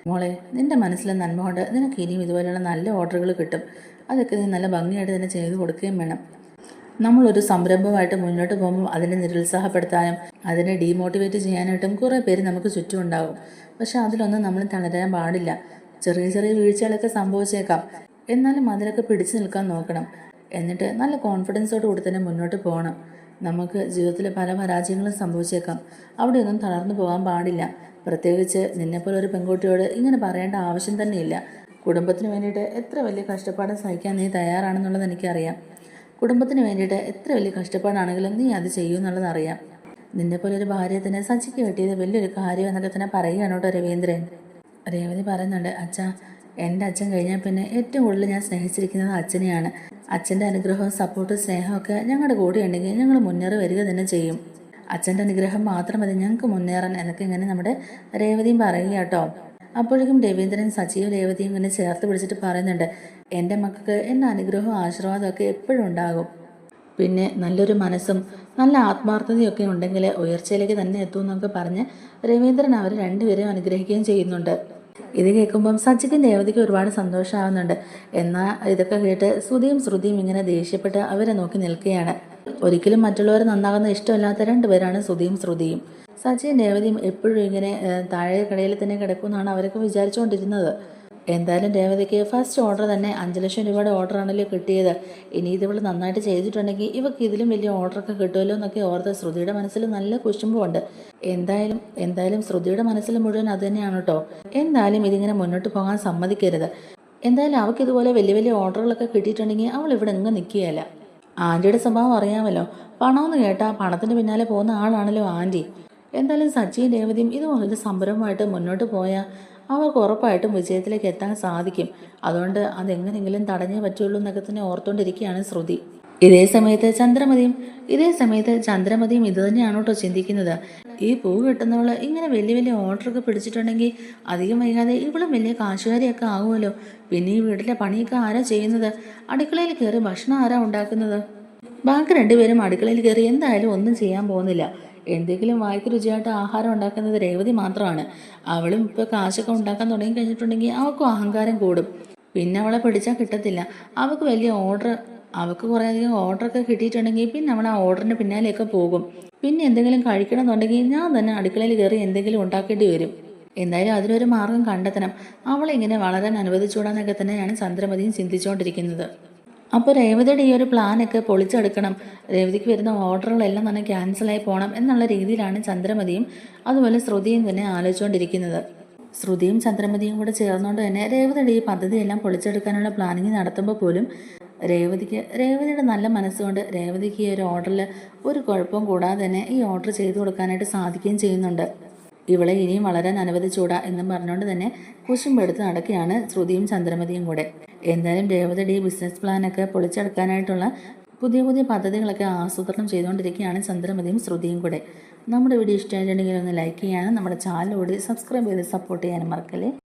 മോളെ നിന്റെ മനസ്സിലെ നന്മ കൊണ്ട് നിനക്ക് ഇനിയും ഇതുപോലെയുള്ള നല്ല ഓർഡറുകൾ കിട്ടും. അതൊക്കെ നീ നല്ല ഭംഗിയായിട്ട് തന്നെ ചെയ്തു കൊടുക്കുകയും വേണം. നമ്മളൊരു സംരംഭമായിട്ട് മുന്നോട്ട് പോകുമ്പോൾ അതിനെ നിരുത്സാഹപ്പെടുത്താനും അതിനെ ഡീമോട്ടിവേറ്റ് ചെയ്യാനായിട്ടും കുറേ പേര് നമുക്ക് ചുറ്റും ഉണ്ടാകും. പക്ഷെ അതിലൊന്നും നമ്മൾ തളരാൻ പാടില്ല. ചെറിയ ചെറിയ വീഴ്ചകളൊക്കെ സംഭവിച്ചേക്കാം, എന്നാലും അതിലൊക്കെ പിടിച്ചു നിൽക്കാൻ നോക്കണം. എന്നിട്ട് നല്ല കോൺഫിഡൻസോട് കൂടി തന്നെ മുന്നോട്ട് പോകണം. നമുക്ക് ജീവിതത്തിൽ പല പരാജയങ്ങളും സംഭവിച്ചേക്കാം, അവിടെയൊന്നും തളർന്നു പോകാൻ പാടില്ല. പ്രത്യേകിച്ച് നിന്നെപ്പോലെ ഒരു പെൺകുട്ടിയോട് ഇങ്ങനെ പറയേണ്ട ആവശ്യം തന്നെയില്ല. കുടുംബത്തിന് വേണ്ടിയിട്ട് എത്ര വലിയ കഷ്ടപ്പാടും സഹിക്കാൻ നീ തയ്യാറാണെന്നുള്ളത് എനിക്കറിയാം. കുടുംബത്തിന് വേണ്ടിയിട്ട് എത്ര വലിയ കഷ്ടപ്പാടാണെങ്കിലും നീ അത് ചെയ്യുമെന്നുള്ളത് അറിയാം. നിന്നെപ്പോലെ ഒരു ഭാര്യയെ തന്നെ സച്ചിക്ക് കിട്ടിയത് വലിയൊരു കാര്യം എന്നൊക്കെ തന്നെ പറയുകയാണ് കേട്ടോ രവീന്ദ്രൻ. രേവതി പറയുന്നുണ്ട്, അച്ഛാ, എൻ്റെ അച്ഛൻ കഴിഞ്ഞാൽ പിന്നെ ഏറ്റവും കൂടുതൽ ഞാൻ സ്നേഹിച്ചിരിക്കുന്നത് അച്ഛനെയാണ്. അച്ഛൻ്റെ അനുഗ്രഹവും സപ്പോർട്ടും സ്നേഹമൊക്കെ ഞങ്ങളുടെ കൂടെ ഉണ്ടെങ്കിൽ ഞങ്ങൾ മുന്നേറി വരിക തന്നെ ചെയ്യും. അച്ഛൻ്റെ അനുഗ്രഹം മാത്രം മതി ഞങ്ങൾക്ക് മുന്നേറാൻ എന്നൊക്കെ ഇങ്ങനെ നമ്മുടെ രേവതിയും പറയുക കേട്ടോ. അപ്പോഴേക്കും രവീന്ദ്രൻ സച്ചിയും രേവതിയും ഇങ്ങനെ ചേർത്ത് പിടിച്ചിട്ട് പറയുന്നുണ്ട്, എൻ്റെ മക്കൾക്ക് എൻ്റെ അനുഗ്രഹവും ആശീർവാദവും ഒക്കെ എപ്പോഴും ഉണ്ടാകും. പിന്നെ നല്ലൊരു മനസ്സും നല്ല ആത്മാർത്ഥതയൊക്കെ ഉണ്ടെങ്കിൽ ഉയർച്ചയിലേക്ക് തന്നെ എത്തുമെന്നൊക്കെ പറഞ്ഞ് രവീന്ദ്രൻ അവർ രണ്ടുപേരെയും അനുഗ്രഹിക്കുകയും ചെയ്യുന്നുണ്ട്. ഇത് കേൾക്കുമ്പം സച്ചിക്കും രേവതിക്കും ഒരുപാട് സന്തോഷമാവുന്നുണ്ട്. എന്നാൽ ഇതൊക്കെ കേട്ട് ശ്രുതിയും ഇങ്ങനെ ദേഷ്യപ്പെട്ട് അവരെ നോക്കി നിൽക്കുകയാണ്. ഒരിക്കലും മറ്റുള്ളവർ നന്നാകുന്ന ഇഷ്ടമല്ലാത്ത രണ്ടുപേരാണ് ശ്രുതിയും. സച്ചിയും രേവതിയും എപ്പോഴും ഇങ്ങനെ താഴെ കടയിൽ തന്നെ കിടക്കുമെന്നാണ് അവരൊക്കെ വിചാരിച്ചുകൊണ്ടിരുന്നത്. എന്തായാലും രേവതിക്ക് ഫസ്റ്റ് ഓർഡർ തന്നെ 5 ലക്ഷം രൂപയുടെ ഓർഡറാണല്ലോ കിട്ടിയത്. ഇനി ഇതിവൾ നന്നായിട്ട് ചെയ്തിട്ടുണ്ടെങ്കിൽ ഇവർക്ക് ഇതിലും വലിയ ഓർഡറൊക്കെ കിട്ടുമല്ലോ എന്നൊക്കെ ഓർത്ത് ശ്രുതിയുടെ മനസ്സിൽ നല്ല കുശുമ്പുണ്ട്. എന്തായാലും ശ്രുതിയുടെ മനസ്സിൽ മുഴുവൻ അത് തന്നെയാണ് കേട്ടോ. എന്തായാലും ഇതിങ്ങനെ മുന്നോട്ട് പോകാൻ സമ്മതിക്കരുത്. എന്തായാലും അവൾക്ക് ഇതുപോലെ വലിയ വലിയ ഓർഡറുകളൊക്കെ കിട്ടിയിട്ടുണ്ടെങ്കിൽ അവൾ ഇവിടെ എങ്ങും നിൽക്കുകയല്ല. ആൻറ്റിയുടെ സ്വഭാവം അറിയാമല്ലോ, പണമെന്ന് കേട്ടാൽ പണത്തിന് പിന്നാലെ പോകുന്ന ആളാണല്ലോ ആൻറ്റി. എന്തായാലും സച്ചിയും രേവതിയും ഇതുപോലൊരു സംരംഭമായിട്ട് മുന്നോട്ട് പോയാൽ അവർക്ക് ഉറപ്പായിട്ടും വിജയത്തിലേക്ക് എത്താൻ സാധിക്കും. അതുകൊണ്ട് അതെങ്ങനെയെങ്കിലും തടഞ്ഞേ പറ്റുള്ളൂ എന്നൊക്കെ തന്നെ ഓർത്തുകൊണ്ടിരിക്കുകയാണ് ശ്രുതി. ഇതേ സമയത്ത് ചന്ദ്രമതിയും ഇത് തന്നെയാണ് കേട്ടോ ചിന്തിക്കുന്നത്. ഈ പൂ കിട്ടുന്നവള് ഇങ്ങനെ വലിയ വലിയ ഓർഡറൊക്കെ പിടിച്ചിട്ടുണ്ടെങ്കിൽ അധികം വൈകാതെ ഇവളും വലിയ കാശുകാരിയൊക്കെ ആകുമല്ലോ. പിന്നെ ഈ വീട്ടിലെ പണിയൊക്കെ ആരാ ചെയ്യുന്നത്? അടുക്കളയിൽ കയറി ഭക്ഷണം ആരാ ഉണ്ടാക്കുന്നത്? ബാക്കി രണ്ടുപേരും അടുക്കളയിൽ കയറി എന്തായാലും ഒന്നും ചെയ്യാൻ പോകുന്നില്ല. എന്തെങ്കിലും വായിക്ക് രുചിയായിട്ട് ആഹാരം ഉണ്ടാക്കുന്നത് രേവതി മാത്രമാണ്. അവളും ഇപ്പോൾ കാശൊക്കെ ഉണ്ടാക്കാൻ തുടങ്ങി കഴിഞ്ഞിട്ടുണ്ടെങ്കിൽ അവൾക്കും അഹങ്കാരം കൂടും. പിന്നെ അവളെ പിടിച്ചാൽ കിട്ടത്തില്ല. അവൾക്ക് കുറേയധികം ഓർഡറൊക്കെ കിട്ടിയിട്ടുണ്ടെങ്കിൽ പിന്നെ അവൾ ആ ഓർഡറിന് പിന്നാലെയൊക്കെ പോകും. പിന്നെ എന്തെങ്കിലും കഴിക്കണമെന്നുണ്ടെങ്കിൽ ഞാൻ തന്നെ അടുക്കളയിൽ കയറി എന്തെങ്കിലും ഉണ്ടാക്കേണ്ടി വരും. എന്തായാലും അതിനൊരു മാർഗം കണ്ടെത്തണം. അവളെ ഇങ്ങനെ വളരാൻ അനുവദിച്ചുകൂടാന്നൊക്കെ തന്നെയാണ് ചന്ദ്രമതിയും ചിന്തിച്ചുകൊണ്ടിരിക്കുന്നത്. അപ്പോൾ രേവതിയുടെ ഈ ഒരു പ്ലാനൊക്കെ പൊളിച്ചെടുക്കണം. രേവതിക്ക് വരുന്ന ഓർഡറുകളെല്ലാം തന്നെ ക്യാൻസലായി പോകണം എന്നുള്ള രീതിയിലാണ് ചന്ദ്രമതിയും അതുപോലെ ശ്രുതിയും തന്നെ ആലോചിച്ചുകൊണ്ടിരിക്കുന്നത്. ശ്രുതിയും ചന്ദ്രമതിയും കൂടെ ചേർന്നുകൊണ്ട് തന്നെ രേവതിയുടെ ഈ പദ്ധതിയെല്ലാം പൊളിച്ചെടുക്കാനുള്ള പ്ലാനിങ് നടത്തുമ്പോൾ പോലും രേവതിയുടെ നല്ല മനസ്സുകൊണ്ട് രേവതിക്ക് ഈ ഒരു ഓർഡറിൽ ഒരു കുഴപ്പവും കൂടാതെ തന്നെ ഈ ഓർഡർ ചെയ്തു കൊടുക്കാനായിട്ട് സാധിക്കുകയും ചെയ്യുന്നുണ്ട്. ഇവളെ ഇനിയും വളരാൻ അനുവദിച്ചൂടാ എന്നും പറഞ്ഞുകൊണ്ട് തന്നെ കുശുമ്പെടുത്ത് നടക്കുകയാണ് ശ്രുതിയും ചന്ദ്രമതിയും കൂടെ. എന്തായാലും രേവതിയുടെ ഈ ബിസിനസ് പ്ലാനൊക്കെ പൊളിച്ചെടുക്കാനായിട്ടുള്ള പുതിയ പുതിയ പദ്ധതികളൊക്കെ ആസൂത്രണം ചെയ്തുകൊണ്ടിരിക്കുകയാണ് ചന്ദ്രമതിയും ശ്രുതിയും കൂടെ. നമ്മുടെ വീഡിയോ ഇഷ്ടമായിട്ടുണ്ടെങ്കിൽ ഒന്ന് ലൈക്ക് ചെയ്യാനും നമ്മുടെ ചാനലോട് സബ്സ്ക്രൈബ് ചെയ്ത് സപ്പോർട്ട് ചെയ്യാനും മറക്കല്ലേ.